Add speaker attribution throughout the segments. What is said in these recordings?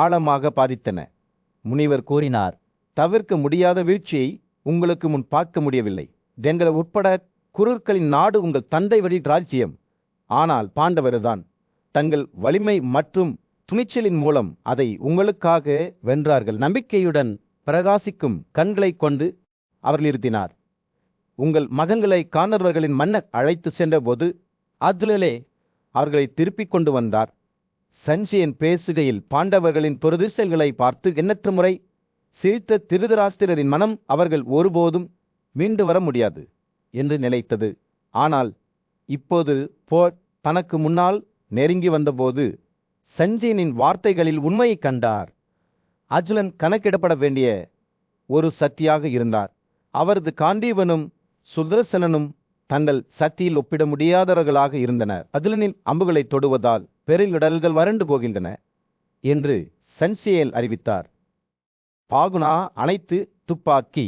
Speaker 1: ஆழமாக பாதித்தன. முனிவர் கூறினார், தவிர்க்க முடியாத வீழ்ச்சியை உங்களுக்கு முன் பார்க்க முடியவில்லை. எங்கள் உட்பட குருக்களின் நாடு உங்கள் தந்தை வழி ராஜ்யம். ஆனால் பாண்டவர்தான் தங்கள் வலிமை மற்றும் துணிச்சலின் மூலம் அதை உங்களுக்காக வென்றார்கள். நம்பிக்கையுடன் பிரகாசிக்கும் கண்களை கொண்டு அவர் நிறுத்தினார். உங்கள் மகன்களை காணவர்களின் மன்னர் அழைத்து சென்றபோது அர்ஜுனனே அவர்களை திருப்பிக் கொண்டு வந்தார். சஞ்சயன் பேசுகையில் பாண்டவர்களின் துரதிர்ஷ்டங்களை பார்த்து எண்ணற்ற முறை சிரித்த திருதராஷ்டிரரின் மனம் அவர்கள் ஒருபோதும் மீண்டு வர முடியாது என்று நினைத்தது. ஆனால் இப்போது போர் தனக்கு முன்னால் நெருங்கி வந்தபோது சஞ்சயனின் வார்த்தைகளில் உண்மையை கண்டார். அர்ஜுனன் கணக்கிடப்பட வேண்டிய ஒரு சக்தியாக இருந்தார். அவரது காண்டீவனும் சுதர்சனனும் தங்கள் சக்தியில் ஒப்பிட முடியாதவர்களாக இருந்தனர். அர்ஜுனனின் அம்புகளை தொடுவதால் பெருங்கடல்கள் வறண்டு போகின்றன என்று சஞ்சயன் அறிவித்தார். பாகுனா அனைத்து துப்பாக்கி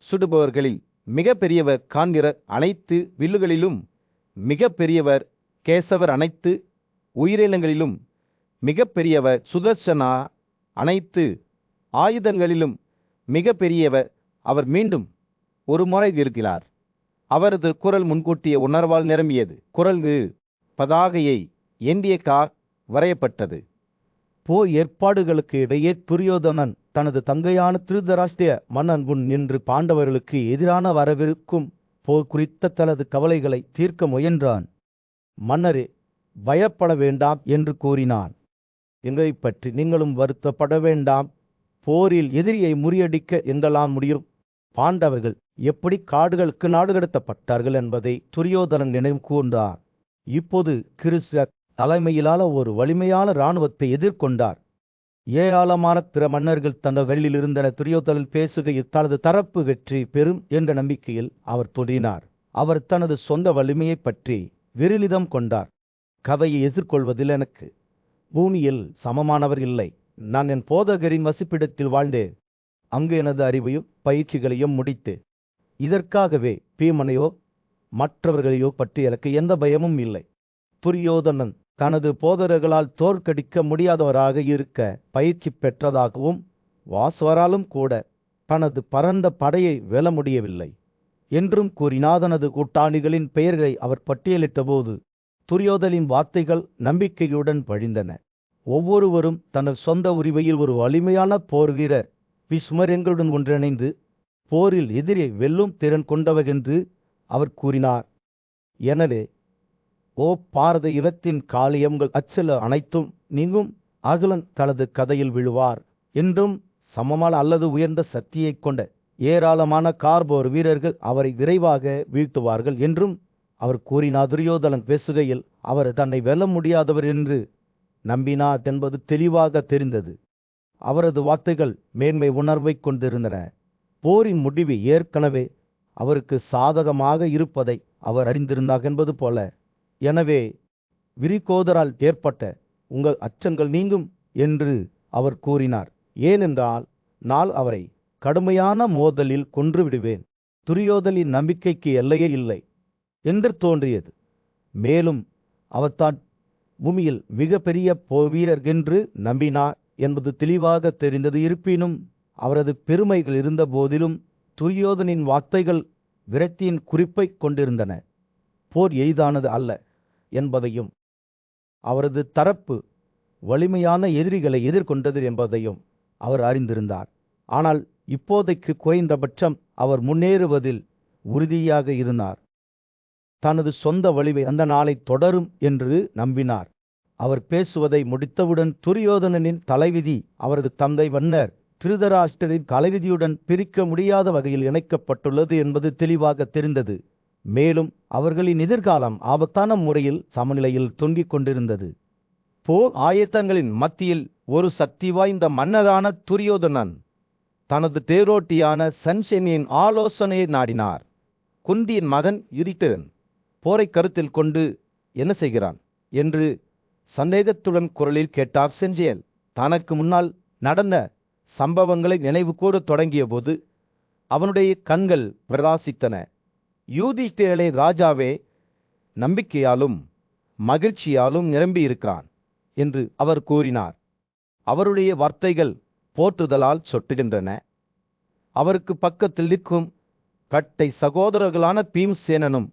Speaker 1: சுடுபவர்களில் மிக பெரியவர், காண்கிற அனைத்து வில்லுகளிலும் மிக பெரியவர், கேசவர் அனைத்து உயிரினங்களிலும் மிக பெரியவர், சுதர்சனா அனைத்து ஆயுதங்களிலும் மிக பெரியவர். அவர் மீண்டும் ஒரு முறை நிறுத்தினார். அவரது குரல் முன்கூட்டிய உணர்வால் நிரம்பியது. குரல்கு பதாகையை ஏந்திய வரையப்பட்டது.
Speaker 2: போர் ஏற்பாடுகளுக்கு இடையே துரியோதனன் தனது தங்கையான திருதராஷ்டிர மன்னன் முன் நின்று பாண்டவர்களுக்கு எதிரான வரவிருக்கும் போர் குறித்த தனது கவலைகளை தீர்க்க முயன்றான். மன்னரே, பயப்பட வேண்டாம் என்று கூறினான். எங்களை பற்றி நீங்களும் வருத்தப்பட வேண்டாம். போரில் எதிரியை முறியடிக்க எங்களால் முடியும். பாண்டவர்கள் எப்படி காடுகளுக்கு நாடு கடத்தப்பட்டார்கள் என்பதை துரியோதனன் நினைவு கூர்ந்தார். இப்போது கிருஷ்ணர் தலைமையிலான ஒரு வலிமையான இராணுவத்தை எதிர்கொண்டார். ஏராளமான பிற மன்னர்கள் தங்கள் வெளியில் இருந்தன. துரியோதனன் பேசுகையில் தனது தரப்பு வெற்றி பெறும் என்ற நம்பிக்கையில் அவர் தோன்றினார். அவர் தனது சொந்த வலிமையை பற்றி விரிலிதம் கொண்டார். கதையை எதிர்கொள்வதில் எனக்கு பூமியில் சமமானவர் இல்லை. நான் என் போதகரின் வசிப்பிடத்தில் வாழ்ந்தேன். அங்கு எனது அறிவையும் பயிற்சிகளையும் முடித்தேன். இதற்காகவே பீமனையோ மற்றவர்களையோ பற்றி எனக்கு எந்த பயமும் இல்லை. துரியோதனன் தனது போதகர்களால் தோற்கடிக்க முடியாதவராக இருக்க பயிற்சி பெற்றதாகவும் வாசவராலும் கூட தனது பரந்த படையை வெல்ல முடியவில்லை என்றும் கூறினார். தனது கூட்டாளிகளின் பெயர்களை அவர் பட்டியலிட்ட போது துரியோதனின் வார்த்தைகள் நம்பிக்கையுடன் வழிந்தன. ஒவ்வொருவரும் தனது சொந்த உரிமையில் ஒரு வலிமையான போர் வீரர் பீஷ்மர் எங்களுடன் ஒன்றிணைந்து போரில் எதிரே வெல்லும் திறன் கொண்டவர் என்று அவர் கூறினார். எனவே ஓ பாரத இனத்தின் காளியங்கள் அச்சல அனைத்தும் நீங்கும். அர்ஜுனன் தனது கதையில் விழுவார் என்றும் சமமான அல்லது உயர்ந்த சக்தியை கொண்ட ஏராளமான கார்போர் வீரர்கள் அவரை விரைவாக வீழ்த்துவார்கள் என்றும் அவர் கூறினார். துரியோதனன் பேசுகையில் அவர் தன்னை வெல்ல முடியாதவர் என்று நம்பினார் என்பது தெளிவாக தெரிந்தது. அவரது வார்த்தைகள் மேன்மை உணர்வை கொண்டிருந்தன. போரின் முடிவு ஏற்கனவே அவருக்கு சாதகமாக இருப்பதை அவர் அறிந்திருந்தார் என்பது போல. எனவே விரிகோதரால் ஏற்பட்ட உங்கள் அச்சங்கள் நீங்கும் என்று அவர் கூறினார். ஏனென்றால் நான் அவரை கடுமையான மோதலில் கொன்றுவிடுவேன். துரியோதனின் நம்பிக்கைக்கு எல்லையே இல்லை என்று தோன்றியது. மேலும் அவர் தான் பூமியில் மிக பெரிய போர்வீரர் என்று நம்பினார் என்பது தெளிவாக தெரிந்தது. இருப்பினும் அவரது பெருமைகள் இருந்த போதிலும் துரியோதனின் வார்த்தைகள் விரக்தியின் குறிப்பை கொண்டிருந்தன. போர் எளிதானது அல்ல என்பதையும் அவரது தரப்பு வலிமையான எதிரிகளை எதிர்கொண்டது என்பதையும் அவர் அறிந்திருந்தார். ஆனால் இப்போதைக்கு குறைந்தபட்சம் அவர் முன்னேறுவதில் உறுதியாக இருந்தார். தனது சொந்த வலிமை அந்த நாளை தொடரும் என்று நம்பினார். அவர் பேசுவதை முடித்தவுடன் துரியோதனனின் தலைவிதி அவரது தந்தை மன்னர் திருதராஷ்டிரரின் தலைவிதியுடன் பிரிக்க முடியாத வகையில் இணைக்கப்பட்டுள்ளது என்பது தெளிவாக தெரிந்தது. மேலும் அவர்களின் எதிர்காலம் ஆபத்தான முறையில் சமநிலையில் தொங்கிக் கொண்டிருந்தது. போர் ஆயத்தங்களின் மத்தியில் ஒரு சக்தி வாய்ந்த மன்னரான துரியோதனன் தனது தேரோட்டியான சஞ்சயனின் ஆலோசனையை நாடினார். குந்தியின் மகன் யுதிஷ்டிரன் போரை கருத்தில் கொண்டு என்ன செய்கிறான் என்று சந்தேகத்துடன் குரலில் கேட்டார் சஞ்சயன். தனக்கு முன்னால் நடந்த சம்பவங்களை நினைவு கூறத் தொடங்கிய போது அவனுடைய கண்கள் பிரகாசித்தன. யுதிஷ்டிரனே ராஜாவே நம்பிக்கையாலும் மகிழ்ச்சியாலும் நிரம்பியிருக்கிறான் என்று அவர் கூறினார்.
Speaker 1: அவருடைய வார்த்தைகள் போற்றுதலால் சொட்டுகின்றன. அவருக்கு பக்கத்தில் நிற்கும் கட்டை சகோதரர்களான பீம்சேனனும்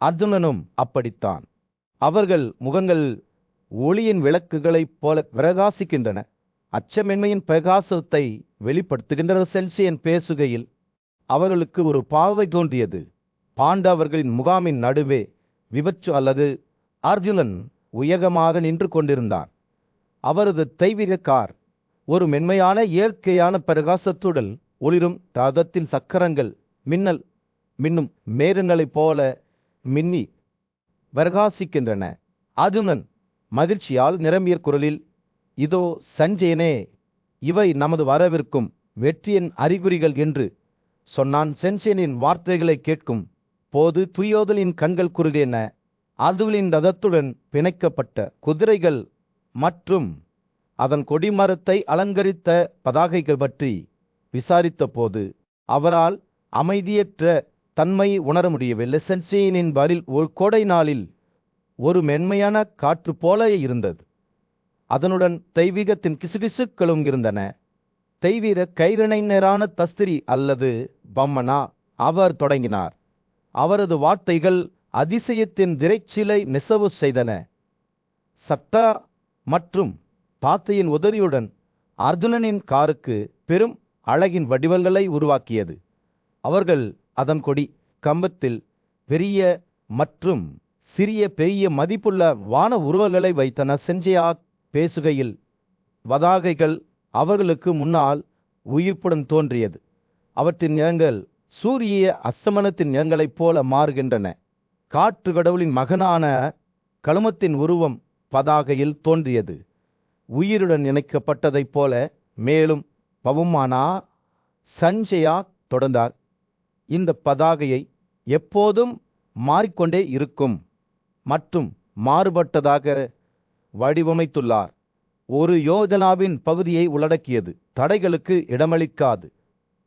Speaker 1: அர்ஜுனனும் அப்படித்தான். அவர்கள் முகங்கள் ஒளியின் விளக்குகளைப் போல பிரகாசிக்கின்றன. அச்சமின்மையின் பிரகாசத்தை வெளிப்படுத்துகின்ற சென்சியன் பேசுகையில் அவர்களுக்கு ஒரு பார்வை தோன்றியது. பாண்டவர்களின் முகாமின் நடுவே விபச்சு அல்லது அர்ஜுனன் உயரமாக நின்று கொண்டிருந்தான். அவரது தெய்வீகக்கார் ஒரு மென்மையான இயற்கையான பிரகாசத்துடன் ஒளிரும் ரதத்தின் சக்கரங்கள் மின்னும் மேகங்களைப் போல மின்னி பிரகாசிக்கின்றன. அர்ஜுனன் மகிழ்ச்சியால் நிரம்பிய குரலில், இதோ சஞ்சயனே, இவை நமது வரவிருக்கும் வெற்றியின் அறிகுறிகள் என்று சொன்னான். சென்சேனின் வார்த்தைகளை கேட்கும் போது துரியோதனின் கண்கள் குறுகின. அர்ஜுனனின் ரதத்துடன் பிணைக்கப்பட்ட குதிரைகள் மற்றும் அதன் கொடிமரத்தை அலங்கரித்த பதாகைகள் பற்றி விசாரித்த போது அவரால் அமைதியற்ற தன்மை உணர முடியவில்லை. சென்சேனின் பதில் ஒரு கோடை நாளில் ஒரு மென்மையான காற்று போல இருந்தது. அதனுடன் தெய்வீகத்தின் கிசுகிசுக்களும் இருந்தன. தெய்வீர கைவினைஞரான தஸ்திரி அல்லது பம்மனா அவர் தொடங்கினார். அவரது வார்த்தைகள் அதிசயத்தின் திரைச்சிலை நெசவு செய்தன. சத்தா மற்றும் பாத்தையின் உதவியுடன் அர்ஜுனனின் காருக்கு பெரும் அழகின் வடிவங்களை உருவாக்கியது. அவர்கள் அதன் கொடி கம்பத்தில் பெரிய மற்றும் சிறிய பெரிய மதிப்புள்ள வான உருவங்களை வைத்தனர். செஞ்சையா பேசுகையில் பதாகைகள் அவர்களுக்கு முன்னால் உயிர்ப்புடன் தோன்றியது. அவற்றின் நிறங்கள் சூரிய அஸ்தமனத்தின் நிறங்களைப் போல மாறுகின்றன. காற்று கடவுளின் மகனான கழுமத்தின் உருவம் பதாகையில் தோன்றியது, உயிருடன் இணைக்கப்பட்டதைப் போல. மேலும் பவுமானா சஞ்சயா தொடர்ந்தார், இந்த பதாகையை எப்போதும் மாறிக்கொண்டே இருக்கும் மற்றும் மாறுபட்டதாக வடிவமைத்துள்ளார். ஒரு யோஜனாவின் பகுதியை உள்ளடக்கியது, தடைகளுக்கு இடமளிக்காது.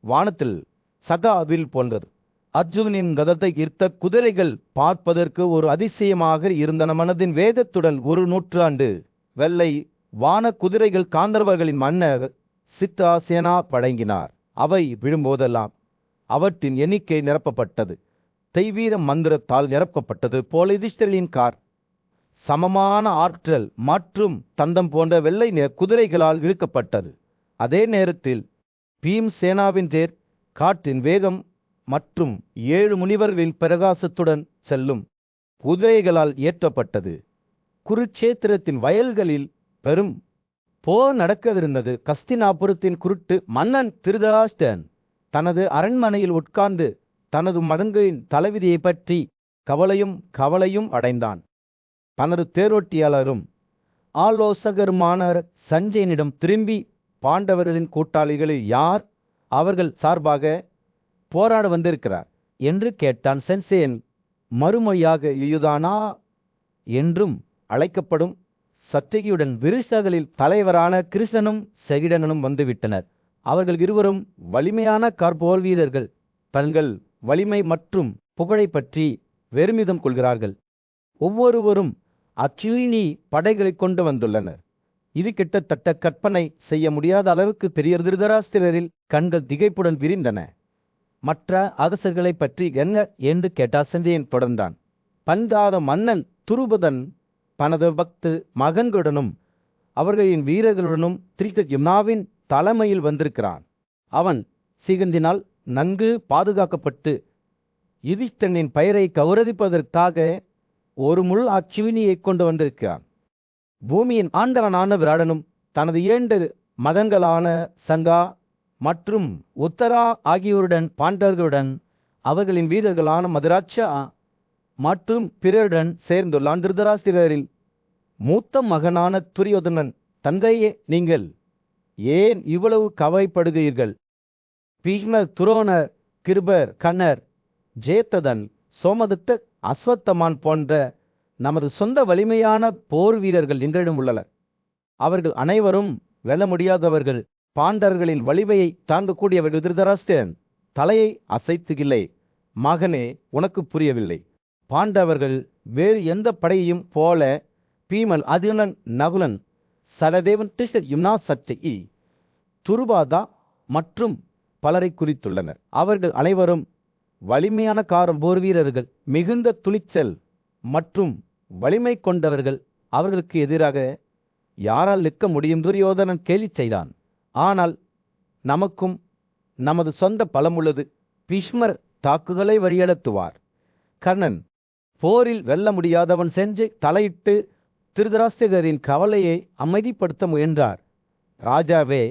Speaker 1: வானத்தில் சகாவில் போன்றது. அர்ஜுனனின் ரதத்தை ஈர்த்த குதிரைகள் பார்ப்பதற்கு ஒரு அதிசயமாக இருந்தன. மனதின் வேகத்துடன் ஒரு நூற்றாண்டு வெள்ளை வான குதிரைகள் காந்தர்வர்களின் மன்னர் சித்தாசேனா பழங்கினார். அவை விழும்போதெல்லாம் அவற்றின் எண்ணிக்கை நிரப்பப்பட்டது, தெய்வீர மந்திரத்தால் நிரப்பப்பட்டது போல. யுதிஷ்டிரனின் கார் சமமான ஆற்றல் மற்றும் தந்தம் போன்ற வெள்ளை குதிரைகளால் இழுக்கப்பட்டது. அதே நேரத்தில் பீம்சேனாவின் தேர் காற்றின் வேகம் மற்றும் 7 முனிவர்களின் பிரகாசத்துடன் செல்லும் குதிரைகளால் ஏற்றப்பட்டது. குருட்சேத்திரத்தின் வயல்களில் பெரும் போர் நடக்கவிருந்தது. கஸ்தினாபுரத்தின் குருட்டு மன்னன் திருதராஷ்டிரன் தனது அரண்மனையில் உட்கார்ந்து தனது மகன்களின் தலைவிதியை பற்றி கவலையும் அடைந்தான். தனது தேரோட்டியாளரும் ஆலோசகருமான சஞ்சயனிடம் திரும்பி, பாண்டவர்களின் கூட்டாளிகளில் யார் அவர்கள் சார்பாக போராட வந்திருக்கிறார் என்று கேட்டான். சென்சேன் மறுமொழியாக, யுதானா என்றும் அழைக்கப்படும் சத்திரியுடன் விருஷகளில் தலைவரான கிருஷ்ணனும் செகிடனும் வந்துவிட்டனர். அவர்கள் இருவரும் வலிமையான கார்போல் வீரர்கள். தங்கள் வலிமை மற்றும் புகழை பற்றி வெறுமிதம் கொள்கிறார்கள். ஒவ்வொருவரும் அச்சுயினி படைகளை கொண்டு வந்துள்ளனர். இது கிட்டத்தட்ட கற்பனை செய்ய முடியாத அளவுக்கு பெரிய. திருதராஷ்டிரரில் கண்கள் திகைப்புடன் விரிந்தன. மற்ற அரசர்களை பற்றி என்ன என்று கேட்டார். சஞ்சயன் தொடர்ந்தான், பந்தாத மன்னன் துருபதன் தனது 10 மகன்களுடனும் அவர்களின் வீரர்களுடனும் திரியும்னாவின் தலைமையில் வந்திருக்கிறான். அவன் சிகந்தினால் நன்கு பாதுகாக்கப்பட்டு யுதிஷ்டிரனின் பெயரை கௌரவிப்பதற்காக ஒரு முள் அச்சுவினியை கொண்டு வந்திருக்கிறான். பூமியின் ஆண்டவனான விராடனும் தனது 2 மகன்களான சங்கா மற்றும் உத்தரா ஆகியோருடன் பாண்டவர்களுடன் அவர்களின் வீரர்களான மதுராட்சா மற்றும் பிறருடன் சேர்ந்துள்ளான். திருதராஷ்டிரரில் மூத்த மகனான துரியோதனன், தந்தையே, நீங்கள் ஏன் இவ்வளவு கவலைப்படுகிறீர்கள்? பீஷ்மர், துரோணர், கிருபர், கண்ணர், ஜேத்ததன், சோமதத்தர், அஸ்வத்தமான் போன்ற நமது சொந்த வலிமையான போர் வீரர்கள் எங்களிடம் உள்ளனர். அவர்கள் அனைவரும் வெல்ல முடியாதவர்கள். பாண்டவர்களின் வலிமையை தாங்கக்கூடியவர்கள். திருதராஷ்டிரன் தலையை அசைத்துகில்லை. மகனே, உனக்கு புரியவில்லை. பாண்டவர்கள் வேறு எந்த படையையும் போல பீமல், அர்ஜுனன், நகுலன், சலதேவன் யும்னா சச்சை துருபாதா மற்றும் பலரை குறித்துள்ளனர். அவர்கள் அனைவரும் வலிமையான போர் வீரர்கள், மிகுந்த துணிச்சல் மற்றும் வலிமை கொண்டவர்கள். அவர்களுக்கு எதிராக யாரால் நிற்க முடியும்? துரியோதனன் கேலி செய்தான். ஆனால் நமக்கும் நமது சொந்த பலம் உள்ளது. பீஷ்மர் தாக்குதலை வழியடத்துவார். கர்ணன் போரில் வெல்ல முடியாதவன் சென்று தலையிட்டு திருதராஷ்டிரரின் கவலையை அமைதிப்படுத்த முயன்றார். ராஜாவே,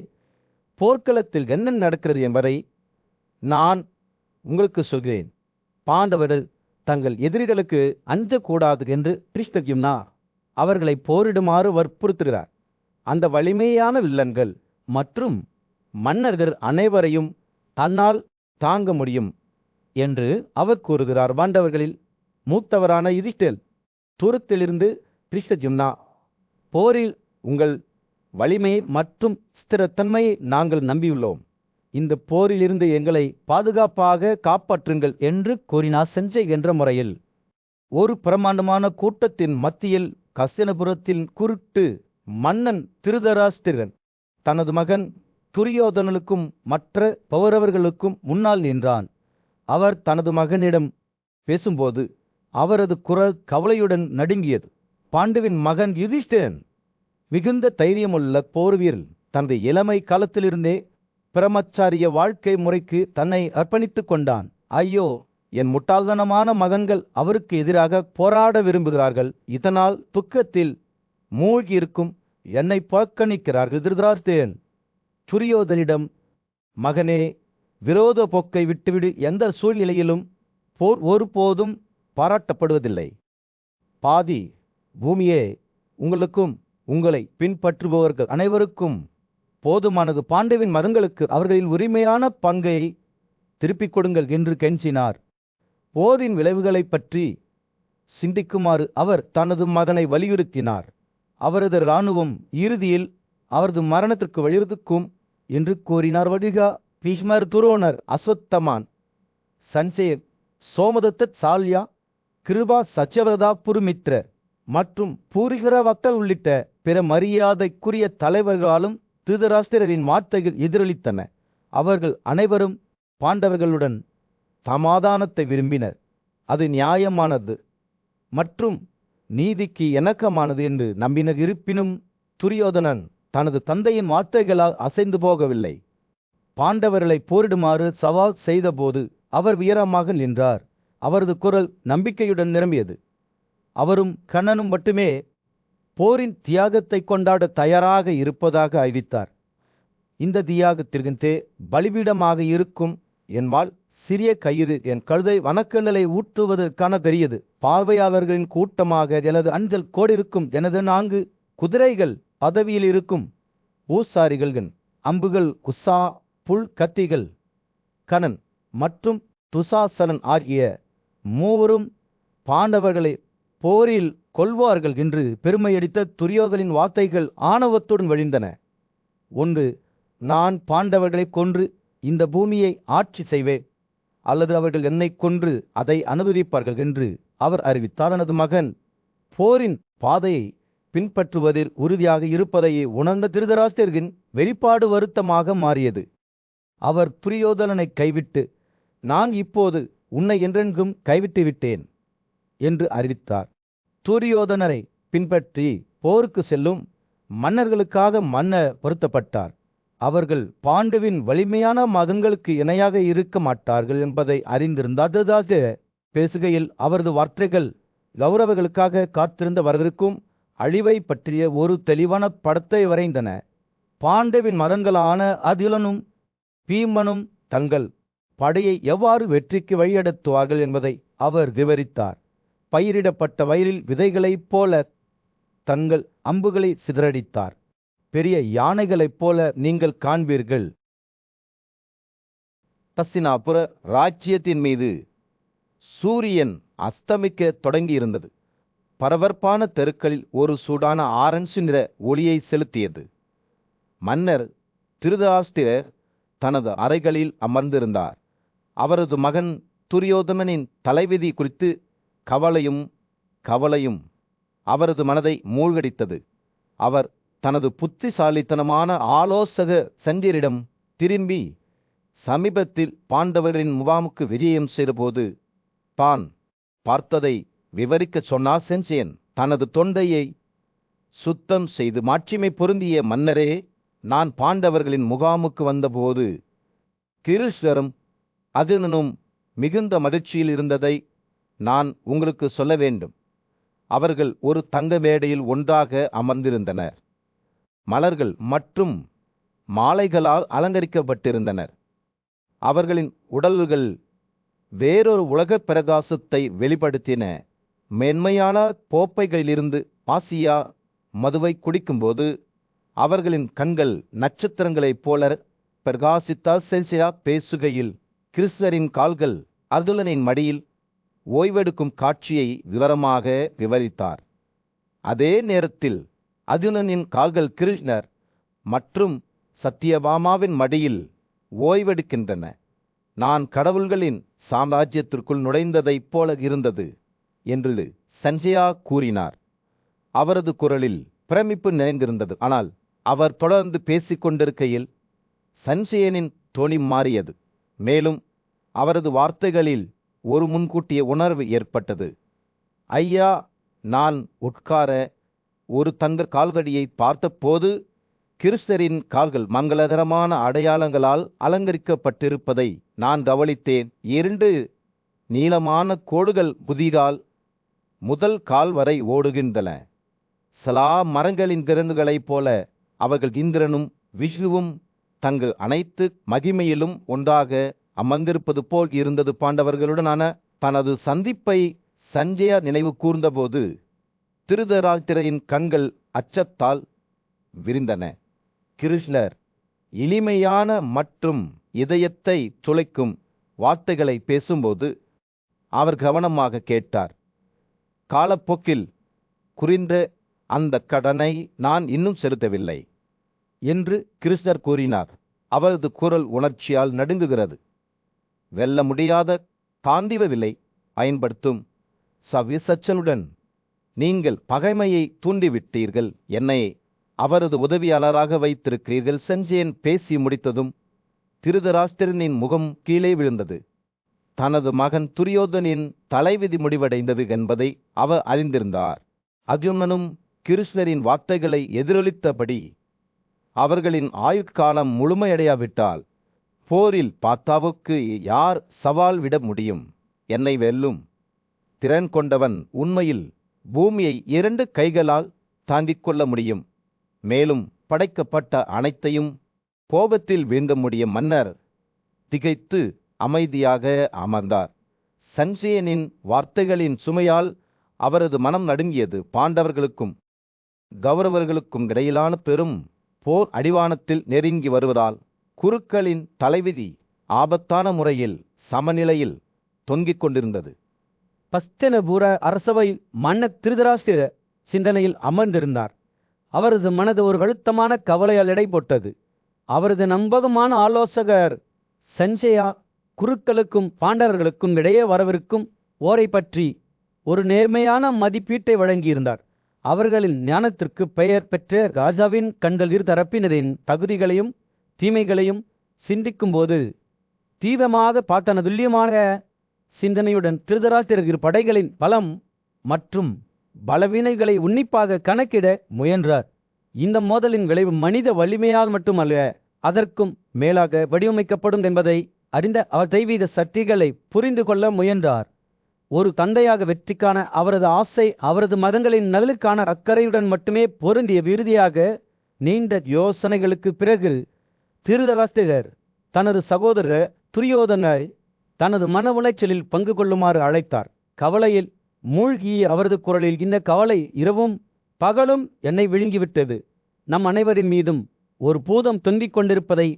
Speaker 1: போர்க்களத்தில் என்ன நடக்கிறது என்பதை நான் உங்களுக்கு சொல்கிறேன். பாண்டவர்கள் தங்கள் எதிரிகளுக்கு அஞ்சக்கூடாது என்று கிருஷ்ணகிம்னா அவர்களை போரிடுமாறு வற்புறுத்துகிறார். அந்த வலிமையான வில்லன்கள் மற்றும் மன்னர்கள் அனைவரையும் தன்னால் தாங்க முடியும் என்று அவர் கூறுகிறார். பாண்டவர்களில் மூத்தவரான யுதிஷ்டிரர் தூரத்திலிருந்து கிருஷ்ணஜிம்னா, போரில் உங்கள் வலிமை மற்றும் ஸ்திரத்தன்மையை நாங்கள் நம்பியுள்ளோம். இந்த போரிலிருந்து எங்களை பாதுகாப்பாக காப்பாற்றுங்கள் என்று கூறினார். செஞ்சை என்ற முறையில்
Speaker 2: ஒரு பிரமாண்டமான கூட்டத்தின் மத்தியில் கஸ்தினபுரத்தின் குருட்டு மன்னன் திருதராஷ்டிரன் தனது மகன் துரியோதனனுக்கும் மற்ற பௌரவர்களுக்கும் முன்னால் நின்றான். அவர் தனது மகனிடம் பேசும்போது அவரது குரல் கவலையுடன் நடுங்கியது. பாண்டுவின் மகன் யுதிஷ்டிரன் மிகுந்த தைரியமுள்ள போர் வீரன். தனது இளமை காலத்திலிருந்தே பிரமச்சாரிய வாழ்க்கை முறைக்கு தன்னை அர்ப்பணித்துக் கொண்டான். ஐயோ, என் முட்டாள்தனமான மகன்கள் அவருக்கு எதிராக போராட விரும்புகிறார்கள். இதனால் துக்கத்தில் மூழ்கியிருக்கும் என்னை புறக்கணிக்கிறார்கள். திருதராஷ்டிரன் துரியோதனிடம், மகனே, விரோத போக்கை விட்டுவிடு. எந்த சூழ்நிலையிலும் போர் ஒருபோதும் பாராட்டப்படுவதில்லை. பாதி பூமியே உங்களுக்கும் உங்களை பின்பற்றுபவர்கள் அனைவருக்கும் போதுமானது. பாண்டவின் மகன்களுக்கு அவர்களின் உரிமையான பங்கை திருப்பிக் கொடுங்கள் என்று கெஞ்சினார். போரின் விளைவுகளை பற்றி சிந்திக்குமாறு அவர் தனது மகனை வலியுறுத்தினார். அவரது இராணுவம் இறுதியில் அவரது மரணத்திற்கு வழிவகுக்கும் என்று கூறினார். வடிகா, பீஷ்மர், துரோணர், அஸ்வத்தமான், சஞ்சயன், சோமதத்த, சால்யா, கிருபா, சச்சவதா, புருமித்ரர் மற்றும் பூரிகரவக்கள் உள்ளிட்ட பிற மரியாதைக்குரிய தலைவர்களாலும் திருதராஷ்டிரரின் வார்த்தைகள் எதிரொலித்தன. அவர்கள் அனைவரும் பாண்டவர்களுடன் சமாதானத்தை விரும்பினர். அது நியாயமானது மற்றும் நீதிக்கு இணக்கமானது என்று நம்பினர். இருப்பினும் துரியோதனன் தனது தந்தையின் வார்த்தைகளால் அசைந்து போகவில்லை. பாண்டவர்களை போரிடுமாறு சவால் செய்தபோது அவர் வீரமாக நின்றார். அவரது குரல் நம்பிக்கையுடன் நிரம்பியது. அவரும் கண்ணனும் மட்டுமே போரின் தியாகத்தை கொண்டாட தயாராக இருப்பதாக அறிவித்தார். இந்த தியாகத்திற்கு பலிபீடமாக இருக்கும் என் வாள், சிறிய கயிறு, என் கழுதை வனக்கண்ணலை ஊட்டுவதற்கான பெரியது. பார்வையாளர்களின் கூட்டமாக எனது அஞ்சல் கோடிருக்கும். எனது 4 குதிரைகள் பதவியில் இருக்கும். ஊசாரிகள் அம்புகள், குசா புல் கத்திகள். கணன் மற்றும் துசாசனன் ஆகிய 3 பாண்டவர்களை போரில் கொல்வார்கள் என்று பெருமையடித்த துரியோதனின் வார்த்தைகள் ஆணவத்துடன் வழிந்தன. 1, நான் பாண்டவர்களை கொன்று இந்த பூமியை ஆட்சி செய்வேன், அல்லது அவர்கள் என்னை கொன்று அதை அனுபவிப்பார்கள் என்று அவர் அறிவித்தார். தனது மகன் போரின் பாதையை பின்பற்றுவதில் உறுதியாக இருப்பதையே உணர்ந்த திருதராஷ்டிரரின் வெளிப்பாடு வருத்தமாக மாறியது. அவர் துரியோதனனை கைவிட்டு, நான் இப்போது உன்னை என்றென்றும் கைவிட்டு விட்டேன் என்று அறிவித்தார். துரியோதனரை பின்பற்றி போருக்கு செல்லும் மன்னர்களுக்காக மன்னர் பொருத்தப்பட்டார். அவர்கள் பாண்டுவின் வலிமையான மகன்களுக்கு இணையாக இருக்க மாட்டார்கள் என்பதை அறிந்திருந்தார். திருதராஷ்டிரர் பேசுகையில் அவரது வார்த்தைகள் கௌரவர்களுக்காக காத்திருந்த வரவிருக்கும் அழிவை பற்றிய ஒரு தெளிவான படத்தை வரைந்தன. பாண்டவின் மகன்களான அதிலனும் பீமனும் தங்கள் படையை எவ்வாறு வெற்றிக்கு வழிநடத்துவார்கள் என்பதை அவர் விவரித்தார். பயிரிடப்பட்ட வயலில் விதைகளைப் போல தங்கள் அம்புகளை சிதறடித்தார். பெரிய யானைகளைப் போல நீங்கள் காண்பீர்கள். ஹஸ்தினாபுர ராஜ்யத்தின் மீது சூரியன் அஸ்தமிக்க தொடங்கியிருந்தது. பரபரப்பான தெருக்களில் ஒரு சூடான ஆரஞ்சு நிற ஒளியை செலுத்தியது. மன்னர் திருதராஷ்டிரர் தனது அறைகளில் அமர்ந்திருந்தார். அவரது மகன் துரியோதனனின் தலைவிதி குறித்து கவலையும் அவரது மனதை மூழ்கடித்தது. அவர்
Speaker 1: தனது புத்திசாலித்தனமான ஆலோசக சஞ்சரிடம் திரும்பி சமீபத்தில் பாண்டவரின் முகாமுக்கு விஜயம் செய்தபோது தான் பார்த்ததை விவரிக்கச் சொன்னார் செஞ்சயன். தனது தொண்டையை சுத்தம் செய்து மாட்சிமை பொருந்திய மன்னரே, நான் பாண்டவர்களின் முகாமுக்கு வந்தபோது கிருஷ்ணரும் அர்ஜுனனும் மிகுந்த மகிழ்ச்சியில் இருந்ததை நான் உங்களுக்கு சொல்ல வேண்டும். அவர்கள் ஒரு தங்க மேடையில் ஒன்றாக அமர்ந்திருந்தனர். மலர்கள் மற்றும் மாலைகளால் அலங்கரிக்கப்பட்டிருந்தனர். அவர்களின் உடல்கள் வேறொரு உலகப் பிரகாசத்தை வெளிப்படுத்தின. மென்மையான கோப்பைகளிலிருந்து ஆசியா மதுவை குடிக்கும்போது அவர்களின் கண்கள் நட்சத்திரங்களைப் போல பிரகாசித்த செல்சியா பேசுகையில் கிருஷ்ணரின் கால்கள் அர்ஜுனனின் மடியில் ஓய்வெடுக்கும் காட்சியை விவரமாக விவரித்தார். அதே நேரத்தில் அர்ஜுனனின் கால்கள் கிருஷ்ணர் மற்றும் சத்தியபாமாவின் மடியில் ஓய்வெடுக்கின்றன. நான் கடவுள்களின் சாம்ராஜ்யத்திற்குள் நுழைந்ததைப் போல இருந்தது என்று சஞ்சயா கூறினார். அவரது குரலில் பிரமிப்பு நிறைந்திருந்தது. ஆனால் அவர் தொடர்ந்து பேசிக்கொண்டிருக்கையில் சஞ்சயனின் தொனி மாறியது. மேலும் அவரது வார்த்தைகளில் ஒரு முன்கூட்டிய உணர்வு ஏற்பட்டது. ஐயா, நான் உட்கார ஒரு தங்க கால்கடியை பார்த்தபோது கிருஷ்ணரின் கால்கள் மங்களகரமான அடையாளங்களால் அலங்கரிக்கப்பட்டிருப்பதை நான் கவனித்தேன். 2 நீளமான கோடுகள் புதிகால் முதல் கால் வரை ஓடுகின்றன. சலா மரங்களின் கிரந்துகளைப் போல அவர்கள் இந்திரனும் விஷ்ணுவும் தங்கள் அனைத்து மகிமையிலும் ஒன்றாக அமர்ந்திருப்பது போல் இருந்தது. பாண்டவர்களுடனான தனது சந்திப்பை சஞ்சயா நினைவு கூர்ந்தபோது திருதராஷ்டிரரின் கண்கள் அச்சத்தால் விரிந்தன. கிருஷ்ணர் எளிமையான மற்றும் இதயத்தை துளைக்கும் வார்த்தைகளை பேசும்போது அவர் கவனமாக கேட்டார். காலப்போக்கில் குறிந்த அந்த கடனை நான் இன்னும் செலுத்தவில்லை என்று கிருஷ்ணர் கூறினார். அவரது குரல் உணர்ச்சியால் நடுங்குகிறது. வெல்ல முடியாத காந்திவ விலை பயன்படுத்தும் சவிசச்சலுடன் நீங்கள் பகைமையை தூண்டிவிட்டீர்கள். என்னை அவரது உதவியாளராக வைத்திருக்கிறீர்கள். சஞ்சயன் பேசி முடித்ததும் திருதராஷ்டிரனின் முகம் கீழே விழுந்தது. தனது மகன் துரியோதனின் தலைவிதி முடிவடைந்தது என்பதை அவர் அறிந்திருந்தார். அர்ஜுனனும் கிருஷ்ணரின் வார்த்தைகளை எதிரொலித்தபடி அவர்களின் ஆயுட்காலம் முழுமையடையாவிட்டால் போரில் பார்த்தாவுக்கு யார் சவால் விட முடியும்? என்னை வெல்லும் திறன் கொண்டவன் உண்மையில் பூமியை 2 கைகளால் தாங்கிக் கொள்ள முடியும். மேலும் படைக்கப்பட்ட அனைத்தையும் கோபத்தில் வீழ்ந்த முடியும். மன்னர் திகைத்து அமைதியாக அமர்ந்தார். சஞ்சயனின் வார்த்தைகளின் சுமையால் அவரது மனம் நடுங்கியது. பாண்டவர்களுக்கும் கௌரவர்களுக்கும் இடையிலான பெரும் போர் அடிவானத்தில் நெருங்கி வருவதால் குருக்களின் தலைவிதி ஆபத்தான முறையில் சமநிலையில் தொங்கிக் கொண்டிருந்தது.
Speaker 2: பஸ்தனபுர அரசவையில் மன்னர் திருதராஷ்டிர சிந்தனையில் அமர்ந்திருந்தார். அவரது மனது ஒரு அழுத்தமான கவலையால் எடைபோட்டது. அவரது நம்பகமான ஆலோசகர் சஞ்சயா குருக்களுக்கும் பாண்டவர்களுக்கும் இடையே வரவிருக்கும் ஓரை பற்றி ஒரு நேர்மையான மதிப்பீட்டை வழங்கியிருந்தார். அவர்களின் ஞானத்திற்கு பெயர் பெற்ற ராஜாவின் கண்கள் இரு தரப்பினரின் தகுதிகளையும் தீமைகளையும் சிந்திக்கும்போது தீவிரமாக பார்த்தன துல்லியமான சிந்தனையுடன் திருதராஷ்டிரர் படைகளின் பலம் மற்றும் பலவீனங்களை உன்னிப்பாக கணக்கிட முயன்றார். இந்த மோதலின் விளைவு மனித வலிமையால் மட்டுமல்ல, அதற்கும் மேலாக வடிவமைக்கப்படும் என்பதை அறிந்த அவர் தெய்வீக சக்திகளை புரிந்து கொள்ள முயன்றார். ஒரு தந்தையாக வெற்றிக்கான அவரது ஆசை அவரது மதங்களின் நலனுக்கான அக்கறையுடன் மட்டுமே பொருந்திய. இறுதியாக நீண்ட யோசனைகளுக்கு பிறகு திருதராஷ்டிரர் தனது சகோதரர் துரியோதனை தனது மன உளைச்சலில் பங்கு கொள்ளுமாறு அழைத்தார். கவலையில் மூழ்கிய அவரது குரலில், இந்த கவலை இரவும் பகலும் என்னை விழுங்கிவிட்டது. நம் அனைவரின் மீதும் ஒரு பூதம் தொங்கிக் கொண்டிருப்பதை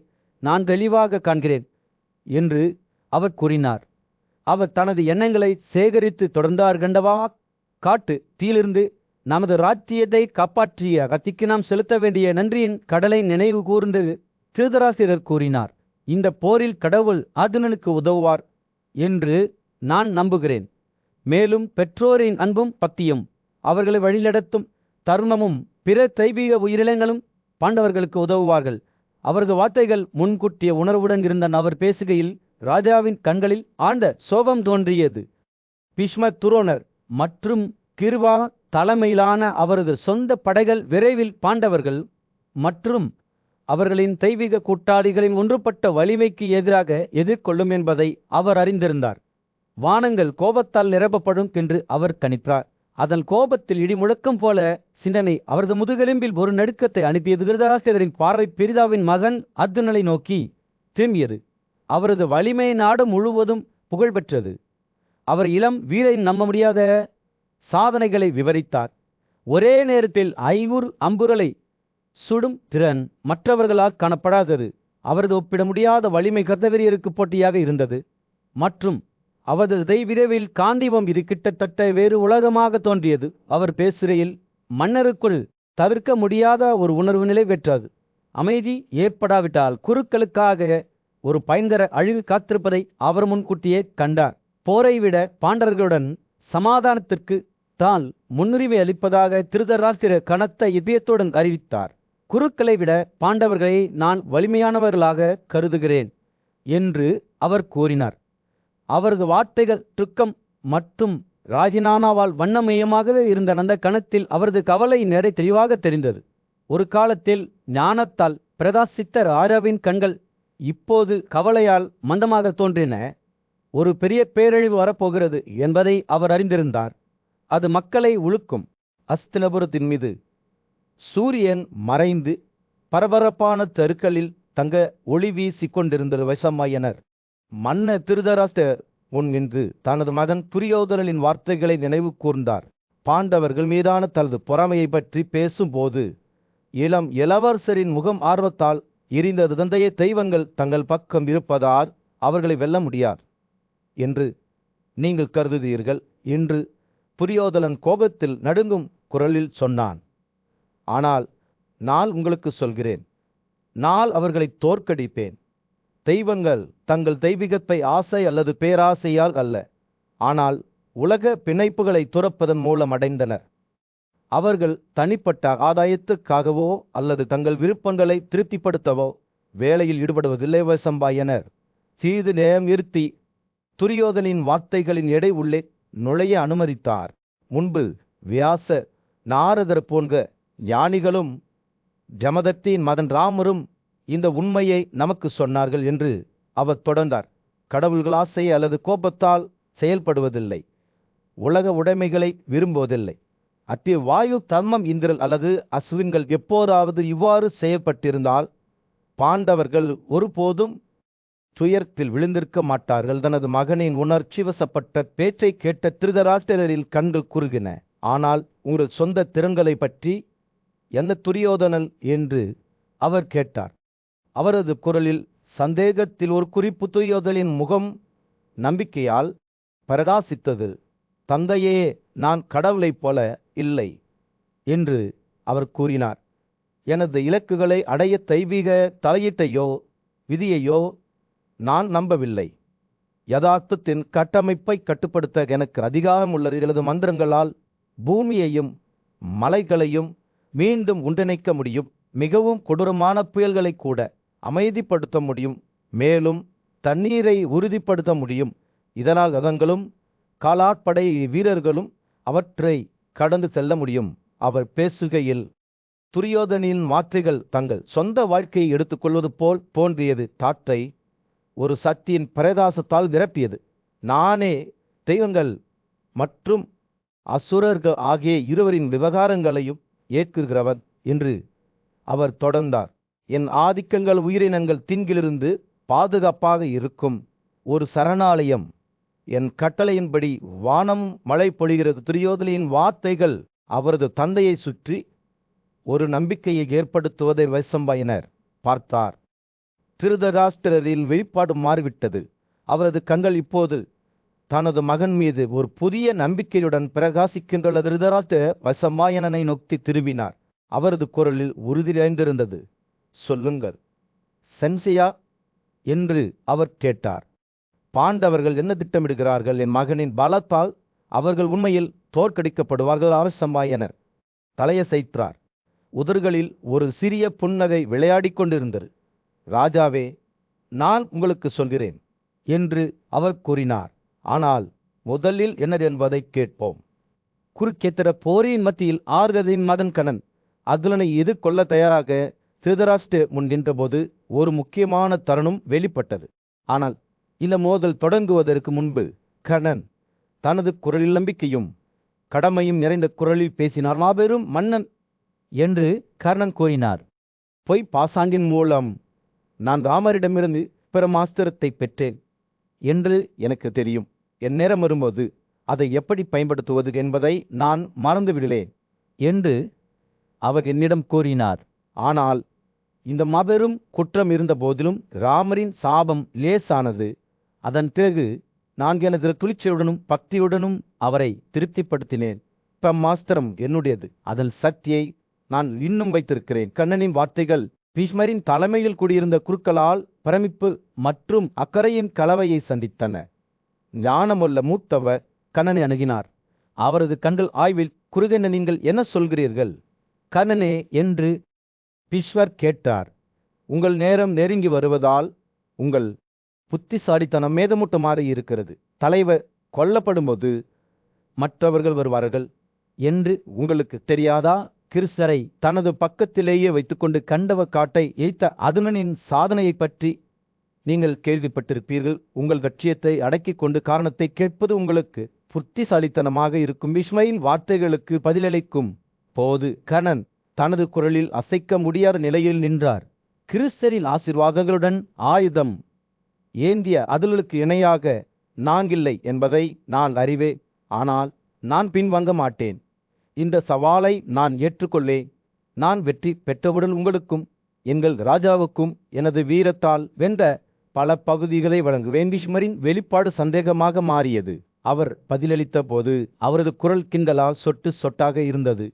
Speaker 2: நான் தெளிவாக காண்கிறேன் என்று அவர் கூறினார். அவர் தனது எண்ணங்களை சேகரித்து தொடர்ந்தார். கண்டவா, காட்டு தீயிலிருந்து நமது ராஜ்யத்தை காப்பாற்றிய கத்திக்கு நாம் செலுத்த வேண்டிய நன்றியின் கடலை நினைவு கூர்ந்து திருதராஷ்டிரர் கூறினார். இந்த போரில் கடவுள் அர்ஜுனனுக்கு உதவுவார் என்று நான் நம்புகிறேன். மேலும் பெற்றோரின் அன்பும் பக்தியும் அவர்களை வழிநடத்தும் தருணமும்
Speaker 3: பிற தெய்வீக உயிரினங்களும் பாண்டவர்களுக்கு உதவுவார்கள். அவரது வார்த்தைகள் முன்கூட்டிய உணர்வுடன் இருந்த அவர் பேசுகையில் ராஜாவின் கண்களில் ஆழ்ந்த சோகம் தோன்றியது. பீஷ்ம துரோணர் மற்றும் கிருபா தலைமையிலான அவரது சொந்த படைகள் விரைவில் பாண்டவர்கள் மற்றும் அவர்களின் தெய்வீக கூட்டாளிகளின் ஒன்றுபட்ட வலிமைக்கு எதிராக எதிர்கொள்ளும் என்பதை அவர் அறிந்திருந்தார். வானங்கள் கோபத்தால் நிரப்பப்படும் என்று அவர் கணித்தார். அதன் கோபத்தில் இடி முழக்கம் போல சிந்தனை அவரது முதுகெலும்பில் ஒரு நடுக்கத்தை அனுப்பியது. திருதராஷ்டிரரின் பார்வை பெரிதாவின் மகன் அர்ஜுனனை நோக்கி திரும்பியது. அவரது வலிமை நாடு முழுவதும் புகழ்பெற்றது. அவர் இளம் வீரரின் நம்ப முடியாத சாதனைகளை விவரித்தார். ஒரே நேரத்தில் 500 அம்புகளை சுடும் திறன் மற்றவர்களால் காணப்படாதது. அவரது ஒப்பிட முடியாத வலிமை கர்த்தவீரியருக்கு போட்டியாக இருந்தது. மற்றும் அவரது விரைவில் காந்திபம் இது கிட்டத்தட்ட வேறு உலகமாக தோன்றியது. அவர் பேசுகையில் மன்னருக்குள் தவிர்க்க முடியாத ஒரு உணர்வு நிலை பெற்றது. அமைதி ஏற்படாவிட்டால் குருக்களுக்காக ஒரு பயங்கர அழிவு காத்திருப்பதை அவர் முன்கூட்டியே கண்டார். போரை விட பாண்டவர்களுடன் சமாதானத்திற்கு தான் முன்னுரிமை அளிப்பதாக திருதராஷ்டிர கனத்த இதயத்துடன் அறிவித்தார். குருக்களை விட பாண்டவர்களை நான் வலிமையானவர்களாக கருதுகிறேன் என்று அவர் கூறினார். அவரது வார்த்தைகள் துக்கம் மற்றும் ராஜினானாவால் வண்ணமயமாகவே இருந்த அந்த கணத்தில் அவரது கவலை நேரை தெளிவாக தெரிந்தது. ஒரு காலத்தில் ஞானத்தால் பிரகாசித்த ராஜாவின் கண்கள் இப்போது கவலையால் மந்தமாக தோன்றின. ஒரு பெரிய பேரழிவு வரப்போகிறது என்பதை அவர் அறிந்திருந்தார். அது மக்களை உழுக்கும்.
Speaker 1: அஸ்தினபுரத்தின் மீது சூரியன் மறைந்து பரபரப்பான தெருக்களில் தங்க ஒளி வீசிக் கொண்டிருந்த வைசம்பாயனர் மன்னர் திருதராஷ்டிரர் முன் நின்று தனது மகன் துரியோதனனின் வார்த்தைகளை நினைவு கூர்ந்தார். பாண்டவர்கள் மீதான தனது பொறாமையை பற்றி பேசும்போது இளம் இளவரசரின் முகம் ஆர்வத்தால் எரிந்தது. தந்தைய தெய்வங்கள் தங்கள் பக்கம் இருப்பதால் அவர்களை வெல்ல முடியாது என்று நீங்கள் கருதுகிறீர்கள் என்று துரியோதனன் கோபத்தில் நடுங்கும் குரலில் சொன்னான். ஆனால் நான் உங்களுக்கு சொல்கிறேன், நான் அவர்களை தோற்கடிப்பேன். தெய்வங்கள் தங்கள் தெய்வீகத்தை ஆசை அல்லது பேராசையால் அல்ல, ஆனால் உலக பிணைப்புகளை துறப்பதன் மூலம் அடைந்தனர். அவர்கள் தனிப்பட்ட ஆதாயத்துக்காகவோ அல்லது தங்கள் விருப்பங்களை திருப்திப்படுத்தவோ வேலையில் ஈடுபடுவதில்லை. வைசம்பாயனர் சிறிது நேரம் நிறுத்தி துரியோதனின் வார்த்தைகளின் எடை உள்ளே நுழைய அனுமதித்தார். முன்பு வியாச நாரதர் போன்ற ஞானிகளும் ஜமதத்தின் மகன் ராமரும் இந்த உண்மையை நமக்கு சொன்னார்கள் என்று அவர் தொடர்ந்தார். கடவுள்கள் ஆசை அல்லது கோபத்தால் செயல்படுவதில்லை, உலக உடைமைகளை விரும்புவதில்லை. அத்திய வாயு தர்மம் இந்திரன் அல்லது அஸ்வின்கள் எப்போதாவது இவ்வாறு செயல்பட்டிருந்தால் பாண்டவர்கள் ஒருபோதும் துயரத்தில் விழுந்திருக்க மாட்டார்கள். தனது மகனின் உணர்ச்சி வசப்பட்ட பேச்சை கேட்ட திருதராஷ்டிரரின் கண்கள் குறுகின. ஆனால் உங்கள் சொந்த திறன்களை பற்றி என்ன துரியோதனன் என்று அவர் கேட்டார். அவரது குரலில் சந்தேகத்தில் ஒரு குறிப்பு. துரியோதனின் முகம் நம்பிக்கையால் பிரகாசித்தது. தந்தையே, நான் கடவுளைப் போல இல்லை என்று அவர் கூறினார். எனது இலக்குகளை அடைய தெய்வீக தலையீட்டையோ விதியையோ நான் நம்பவில்லை. யதார்த்தத்தின் கட்டமைப்பை கட்டுப்படுத்த எனக்கு அதிகாரம் உள்ளது. எனது மந்திரங்களால் பூமியையும் மலைகளையும் மீண்டும் ஒன்றிணைக்க முடியும். மிகவும் கொடூரமான புயல்களை கூட அமைதிப்படுத்த முடியும். மேலும் தண்ணீரை உறுதிப்படுத்த முடியும். இதனால் ரதங்களும் காலாட்படை வீரர்களும் அவற்றை கடந்து செல்ல முடியும். அவர் பேசுகையில் துரியோதனின் வார்த்தைகள் தங்கள் சொந்த வாழ்க்கையை எடுத்துக்கொள்வது போல் தோன்றியது. காற்றை ஒரு சக்தியின் பிரகாசத்தால் நிரப்பியது. நானே தெய்வங்கள் மற்றும் அசுரர்கள் ஆகிய இருவரின் விவகாரங்களையும் ஏற்கிறவன் என்று அவர் தொடர்ந்தார். என் ஆதிக்கங்கள் உயிரினங்கள் தீங்கிலிருந்து பாதுகாப்பாக இருக்கும் ஒரு சரணாலயம். என் கட்டளையின்படி வானம் மழை பொழிகிறது. துரியோதனின் வார்த்தைகள் அவரது தந்தையை சுற்றி ஒரு நம்பிக்கையை ஏற்படுத்துவதை வைசம்பாயனர் பார்த்தார். திருதராஷ்டிரரின் வெளிப்பாடு மாறிவிட்டது. அவரது கண்கள் இப்போது தனது மகன் மீது ஒரு புதிய நம்பிக்கையுடன் பிரகாசிக்கின்ற திருதராஷ்டிர வைசம்பாயனனை நோக்கி திரும்பினார். அவரது குரலில் உறுதி நிறைந்திருந்தது. சொல்லுங்கள் சென்சியா என்று அவர் கேட்டார். பாண்டவர்கள் என்ன திட்டமிடுகிறார்கள்? என் மகனின் பலத்தால் அவர்கள் உண்மையில் தோற்கடிக்கப்படுவார்கள். வைசம்பாயனர் தலையசைத்தார். உதடுகளில் ஒரு சிறிய புன்னகை விளையாடிக் கொண்டிருந்தது. ராஜாவே, நான் உங்களுக்கு சொல்கிறேன்
Speaker 2: என்று அவர் கூறினார். ஆனால் முதலில் என்ன என்பதை கேட்போம்.
Speaker 1: குறுக்கேத்திர போரின் மத்தியில் ஆர்கதின் மகன் கணன் அதுலனை எதிர்கொள்ள தயாராக திருதராஷ்டிர முன் நின்றபோது ஒரு முக்கியமான தருணம் வெளிப்பட்டது. ஆனால் இந்த மோதல் தொடங்குவதற்கு முன்பு கணன் தனது குரலில் நம்பிக்கையும் கடமையும் நிறைந்த குரலில் பேசினார். மாபெரும் மன்னன்
Speaker 3: என்று கர்ணன் கூறினார்.
Speaker 1: பொய் பாசாங்கின் மூலம் நான் ராமரிடமிருந்து பிரமாஸ்திரத்தை பெற்றேன்
Speaker 3: என்று
Speaker 1: எனக்கு தெரியும். என் நேரம் வரும்போது அதை எப்படி பயன்படுத்துவது என்பதை நான் மறந்துவிடலேன்
Speaker 3: என்று அவர் என்னிடம் கூறினார்.
Speaker 1: ஆனால் இந்த மாபெரும் குற்றம் இருந்த போதிலும் ராமரின் சாபம் லேசானது. அதன் பிறகு நான் எனது துளிச்சையுடனும் பக்தியுடனும் அவரை திருப்திப்படுத்தினேன். பிரம்மாஸ்திரம் என்னுடையது. அதன் சக்தியை நான் இன்னும் வைத்திருக்கிறேன். கண்ணனின் வார்த்தைகள் பீஷ்மரின் தலைமையில் கூடியிருந்த குருக்களால் பிரமிப்பு மற்றும் அக்கறையின் கலவையை சந்தித்தன. ஞானமுள்ள மூத்தவர் கண்ணனை அணுகினார். அவரது கண்கள் ஆய்வில் குருகென நீங்கள் என்ன சொல்கிறீர்கள்
Speaker 3: கர்ணனே என்று
Speaker 1: பீஷ்மர் கேட்டார். உங்கள் நேரம் நெருங்கி வருவதால் உங்கள் புத்திசாலித்தனம் மேதமூட்டமாறி இருக்கிறது. தலைவர் கொல்லப்படும்போது மற்றவர்கள் வருவார்கள்
Speaker 3: என்று
Speaker 1: உங்களுக்கு தெரியாதா?
Speaker 3: கிருஷ்ணரை
Speaker 1: தனது பக்கத்திலேயே வைத்துக்கொண்டு கண்டவ காட்டை எய்த்த அதுமனின் சாதனையை பற்றி நீங்கள் கேள்விப்பட்டிருப்பீர்கள். உங்கள் லட்சியத்தை அடக்கிக் கொண்டு காரணத்தை கேட்பது உங்களுக்கு புத்திசாலித்தனமாக இருக்கும். பீஷ்மரின் வார்த்தைகளுக்கு பதிலளிக்கும் போது கணன் தனது குரலில் அசைக்க முடியாத நிலையில் நின்றார்.
Speaker 3: கிருஷ்ணரின்
Speaker 1: ஆசீர்வாதங்களுடன் ஆயுதம் ஏந்திய அதுலுக்கு இணையாக நான் இல்லை என்பதை நான் அறிவேன். ஆனால் நான் பின்வாங்க மாட்டேன். இந்த சவாலை நான் ஏற்றுக்கொள்ளேன். நான் வெற்றி பெற்றவுடன் உங்களுக்கும் எங்கள் ராஜாவுக்கும் எனது வீரத்தால் வென்ற பல பகுதிகளை வழங்குவேன். பீஷ்மரின் வெளிப்பாடு சந்தேகமாக மாறியது. அவர் பதிலளித்த போது அவரது குரல் கிண்டலால் சொட்டு சொட்டாக இருந்தது.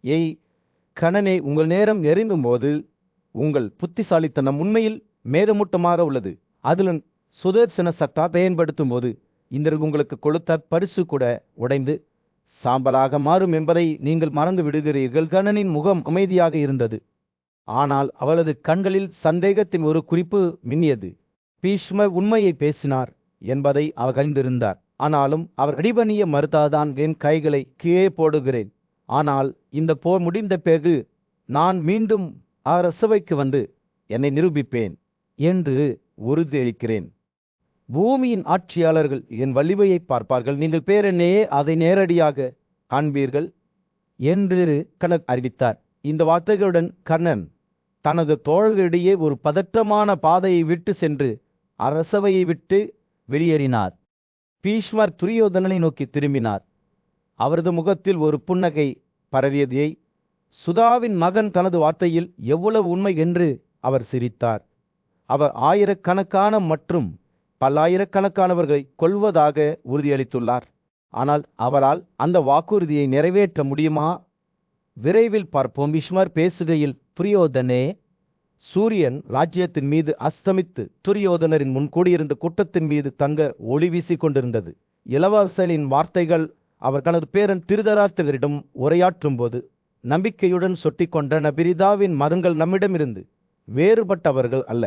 Speaker 1: ஏய் கணனே, உங்கள் நேரம் நெருங்கும் போது உங்கள் புத்திசாலித்தனம் உண்மையில் மேதமூட்டமாக உள்ளது. அதிலும் சுதர்சன சக்தா பயன்படுத்தும் போது இன்று உங்களுக்கு கொடுத்த பரிசு கூட உடைந்து சாம்பலாக மாறும் என்பதை நீங்கள் மறந்து விடுகிறீர்கள். கணனின் முகம் அமைதியாக இருந்தது. ஆனால் அவளது கண்களில் சந்தேகத்தின் ஒரு குறிப்பு மின்னியது. பீஷ்மர் உண்மையை பேசினார் என்பதை அவர் அறிந்திருந்தார். ஆனாலும் அவர் அடிபணிய மறுத்தாதான் என் கைகளை கீழே போடுகிறேன். ஆனால் இந்த போர் முடிந்த பிறகு நான் மீண்டும் அரசவைக்கு வந்து என்னை நிரூபிப்பேன்
Speaker 3: என்று
Speaker 1: உறுதியளிக்கிறேன். பூமியின் ஆட்சியாளர்கள் என் வலிமையை பார்ப்பார்கள். நீங்கள் பேரென்னே அதை நேரடியாக காண்பீர்கள்
Speaker 3: என்று
Speaker 1: கணன் அறிவித்தார். இந்த வார்த்தைகளுடன் கர்ணன் தனது தோழர்களிடையே ஒரு பதற்றமான பாதையை விட்டு சென்று அரசவையை விட்டு வெளியேறினார். பீஷ்மர் துரியோதனனை நோக்கி திரும்பினார். அவரது முகத்தில் ஒரு புன்னகை பரவியதை சுதாவின் மகன் தனது வார்த்தையில் எவ்வளவு உண்மை என்று அவர் சிரித்தார். அவர் ஆயிரக்கணக்கான மற்றும் பல்லாயிரக்கணக்கானவர்களை கொல்வதாக உறுதியளித்துள்ளார். ஆனால் அவரால் அந்த வாக்குறுதியை நிறைவேற்ற முடியுமா? விரைவில் பார்ப்போம். பீஷ்மர் பேசுகையில், துரியோதனே, சூரியன் ராஜ்யத்தின் மீது அஸ்தமித்து துரியோதனரின் முன் கூடியிருந்த கூட்டத்தின் மீது தங்க ஒளி வீசிக் கொண்டிருந்தது. இளவரசனின் வார்த்தைகள் அவர் தனது பேரன் திருதராஷ்டிரரிடம் உரையாற்றும் போது நம்பிக்கையுடன் சொட்டி கொண்டன. பிரிதாவின் மகன்கள் நம்மிடமிருந்து வேறுபட்டவர்கள் அல்ல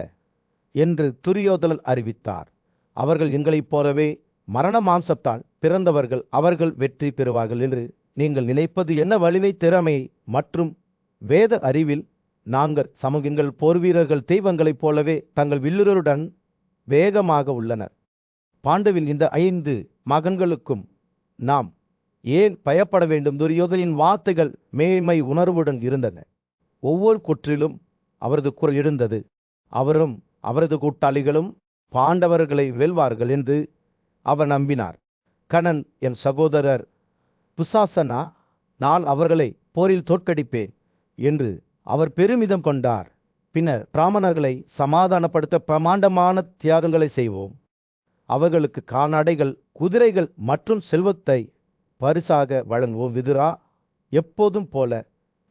Speaker 1: என்று துரியோதனன் அறிவித்தார். அவர்கள் எங்களைப் போலவே மரண மாம்சத்தால் பிறந்தவர்கள். அவர்கள் வெற்றி பெறுவார்கள் என்று நீங்கள் நினைப்பது என்ன? வலிமை, திறமை மற்றும் வேத அறிவில் நாங்கள் சமூகங்கள் போர்வீரர்கள் தெய்வங்களைப் போலவே தங்கள் வில்லுருடன் வேகமாக உள்ளனர். பாண்டவின் இந்த 5 மகன்களுக்கும் நாம் ஏன் பயப்பட வேண்டும்? துரியோதனின் வார்த்தைகள் மேன்மை உணர்வுடன் இருந்தன. ஒவ்வொரு குற்றிலும் அவரது குரல் எழுந்தது. அவரும் அவரது கூட்டாளிகளும் பாண்டவர்களை வெல்வார்கள் என்று அவர் நம்பினார். கணன் என் சகோதரர் புசாசனா, நான் அவர்களை போரில் தோற்கடிப்பேன் என்று அவர் பெருமிதம் கொண்டார். பின்னர் பிராமணர்களை சமாதானப்படுத்த பிரமாண்டமான தியாகங்களை செய்வோம். அவர்களுக்கு கால்நடைகள், குதிரைகள் மற்றும் செல்வத்தை பரிசாக வழங்குவோம். விதுரா எப்போதும் போல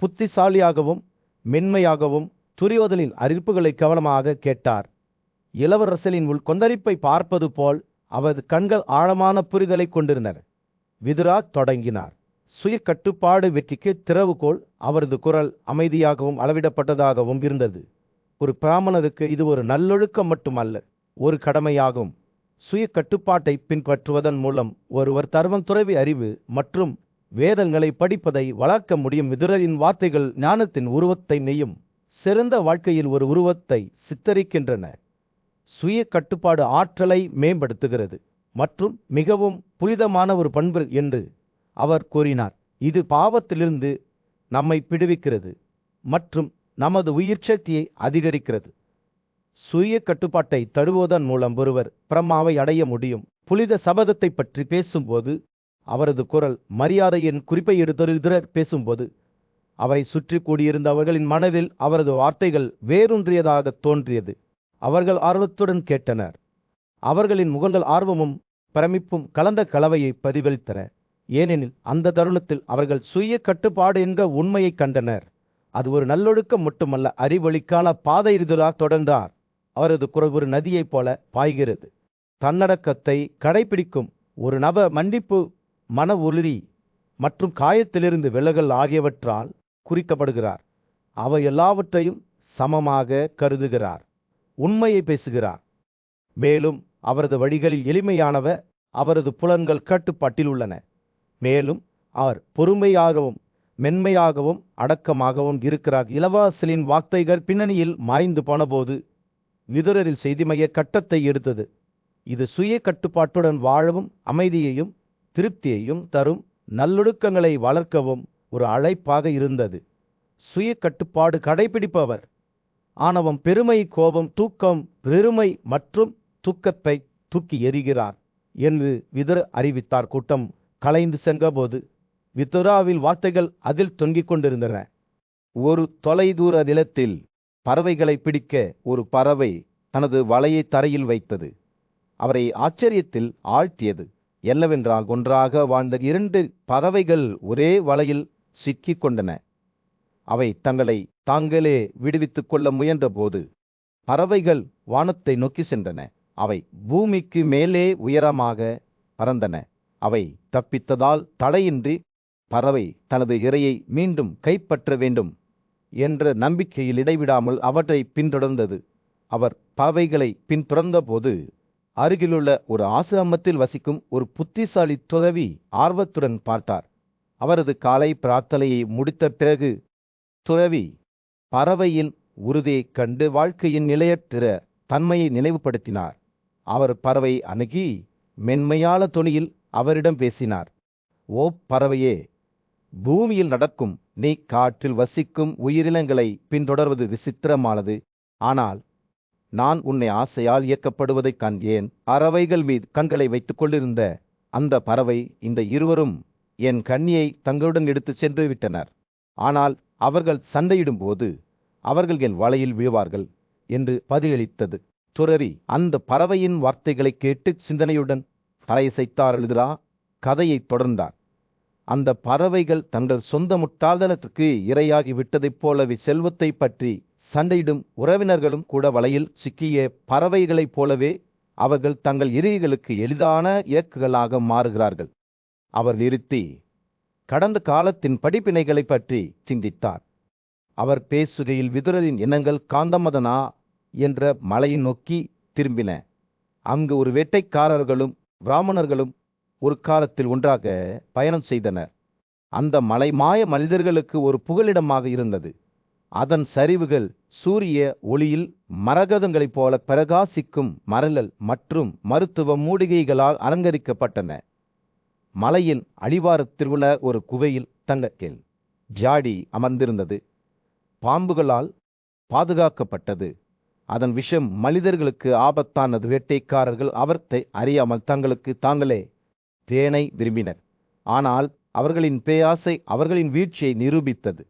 Speaker 1: புத்திசாலியாகவும் மென்மையாகவும் துரியோதனின் அறிவிப்புகளை கவனமாக கேட்டார். இளவரசலின் உள் கொந்தளிப்பை பார்ப்பது போல் அவரது கண்கள் ஆழமான புரிதலை கொண்டிருந்தன. விதுரா தொடங்கினார்.
Speaker 2: சுய கட்டுப்பாடு வெற்றிக்கு திறவுகோல் அவரது குரல் அமைதியாகவும் அளவிடப்பட்டதாகவும் இருந்தது. ஒரு பிராமணருக்கு இது ஒரு நல்லொழுக்கம் மட்டுமல்ல, ஒரு கடமையாகும். சுய கட்டுப்பாட்டை பின்பற்றுவதன் மூலம் ஒருவர் தர்மம், துறவி, அறிவு மற்றும் வேதங்களை படிப்பதை வளர்க்க முடியும். விதுரரின் வார்த்தைகள் ஞானத்தின் உருவத்தை நெய்யும் சிறந்த வாழ்க்கையில் ஒரு உருவத்தை சித்தரிக்கின்றன. சுய கட்டுப்பாடு ஆற்றலை மேம்படுத்துகிறது மற்றும் மிகவும் புனிதமான ஒரு பண்பு என்று அவர் கூறினார். இது பாவத்திலிருந்து நம்மை விடுவிக்கிறது மற்றும் நமது உயிர் சக்தியை அதிகரிக்கிறது. சுய கட்டுப்பாட்டை தழுவுவதன் மூலம் ஒருவர் பிரம்மாவை அடைய முடியும். புனித சபதத்தை பற்றி பேசும்போது அவரது குரல் மரியாதையின் குறிப்பை எடுத்து பேசும்போது அவரை சுற்றி கூடியிருந்தவர்களின் மனதில் அவரது வார்த்தைகள் வேரூன்றியதாக தோன்றியது. அவர்கள் ஆர்வத்துடன் கேட்டனர். அவர்களின் முகங்கள் ஆர்வமும் பிரமிப்பும் கலந்த கலவையை பிரதிபலித்தன. ஏனெனில் அந்த தருணத்தில் அவர்கள் சுய கட்டுப்பாடு என்ற உண்மையை கண்டனர். அது ஒரு நல்லொழுக்கம் மட்டுமல்ல, அறிவொளிக்கான பாதை. தொடர்ந்தார். அவரது குரல் ஒரு நதியைப் போல பாய்கிறது. தன்னடக்கத்தை கடைபிடிக்கும் ஒரு நபர் மன்னிப்பு, மன உறுதி மற்றும் காயத்திலிருந்து விலகல் ஆகியவற்றால் குறிக்கப்படுகிறார். அவை எல்லாவற்றையும் சமமாக கருதுகிறார், உண்மையை பேசுகிறார். மேலும் அவரது வழிகளில் எளிமையானவ, அவரது புலன்கள் கட்டுப்பாட்டில் உள்ளன. மேலும் அவர் பொறுமையாகவும் மென்மையாகவும் அடக்கமாகவும் இருக்கிறார். இளவரசலின் வார்த்தைகள் பின்னணியில் மாய்ந்து போனபோது விதுரரில் செய்திமய கட்டத்தை எடுத்தது. இது சுய கட்டுப்பாட்டுடன் வாழவும் அமைதியையும் திருப்தியையும் தரும் நல்லொழுக்கங்களை வளர்க்கவும் ஒரு அழைப்பாக இருந்தது. சுய கட்டுப்பாடு கடைபிடிப்பவர் ஆணவம், பெருமை, கோபம், தூக்கம், பெருமை மற்றும் தூக்கத்தை தூக்கி எறிகிறார் என்று விதுர அறிவித்தார். கூட்டம் கலைந்து சென்றபோது விதுராவில் வார்த்தைகள் அதில் தொங்கிக் கொண்டிருந்தன.
Speaker 1: ஒரு தொலைதூர நிலத்தில் பறவைகளை பிடிக்க ஒரு பறவை தனது வலையை தரையில் வைத்தது. அவரை ஆச்சரியத்தில் ஆழ்த்தியது என்னவென்றால், ஒன்றாக வாழ்ந்த 2 பறவைகள் ஒரே வலையில் சிக்கிக் கொண்டன. அவை தங்களை தாங்களே விடுவித்துக் கொள்ள முயன்றபோது பறவைகள் வானத்தை நோக்கி சென்றன. அவை பூமிக்கு மேலே உயரமாக பறந்தன. அவை தப்பித்ததால் தடையின்றி பறவை தனது இரையை மீண்டும் கைப்பற்ற வேண்டும் என்ற நம்பிக்கையில் இடைவிடாமல் அவற்றை பின்தொடர்ந்தது. அவர் பறவைகளை பின்தொடர்ந்தபோது அருகிலுள்ள ஒரு ஆசிரமத்தில் வசிக்கும் ஒரு புத்திசாலி துறவி ஆர்வத்துடன் பார்த்தார். அவரது காலை பிரார்த்தனையை முடித்த பிறகு துறவி பறவையின் உறுதியைக் கண்டு வாழ்க்கையின் நிலையற்ற தன்மையை நினைவுபடுத்தினார். அவர் பறவை அணுகி மென்மையான தொனியில் அவரிடம் பேசினார். ஓ பறவையே, பூமியில் நடக்கும் நீ காற்றில் வசிக்கும் உயிரினங்களை பின்தொடர்வது விசித்திரமானது. ஆனால் நான் உன்னை ஆசையால் இயக்கப்படுவதைக் கண்டேன். பறவைகள் மீது கண்களை வைத்துக் கொண்டிருந்த அந்த பறவை, இந்த இருவரும் என் கன்னியை தங்களுடன் எடுத்துச் சென்று விட்டனர். ஆனால் அவர்கள் சண்டையிடும் போது அவர்கள் என் வலையில் விழுவார்கள் என்று பதிலளித்தது. துறவி அந்த பறவையின் வார்த்தைகளை கேட்டு சிந்தனையுடன் தலையசைத்தார். எழுதுரா கதையை தொடர்ந்தார். அந்த பறவைகள் தங்கள் சொந்த முட்டாள்தனத்துக்கு இரையாகி விட்டதைப் போலவே செல்வத்தை பற்றி சண்டையிடும் உறவினர்களும் கூட வலையில் சிக்கிய பறவைகளைப் போலவே அவர்கள் தங்கள் இரைகளுக்கு எளிதான இயக்குகளாக மாறுகிறார்கள். அவர் நிறுத்தி கடந்த காலத்தின் படிப்பினைகளை பற்றி சிந்தித்தார். அவர் பேசுகையில் விதுரரின் எண்ணங்கள் காந்தமதனா என்ற மலையை நோக்கி திரும்பின. அங்கு ஒரு வேட்டைக்காரர்களும் பிராமணர்களும் ஒரு காலத்தில் ஒன்றாக பயணம் செய்தனர். அந்த மலை மாய மனிதர்களுக்கு ஒரு புகலிடமாக இருந்தது. அதன் சரிவுகள் சூரிய ஒளியில் மரகதங்களைப் போல பிரகாசிக்கும் மரலல் மற்றும் மருத்துவ மூலிகைகளால் அலங்கரிக்கப்பட்டன. மலையின் அடிவாரத்தில் உள்ள ஒரு குகையில் தங்கத்தில் ஜாடி அமர்ந்திருந்தது. பாம்புகளால் பாதுகாக்கப்பட்டது. அதன் விஷம் மனிதர்களுக்கு ஆபத்தானது. வேட்டைக்காரர்கள் அவர்த்தை அறியாமல் தங்களுக்கு தாங்களே தேனை விரும்பினர். ஆனால் அவர்களின் பேயாசை அவர்களின் வீழ்ச்சியை நிரூபித்தது.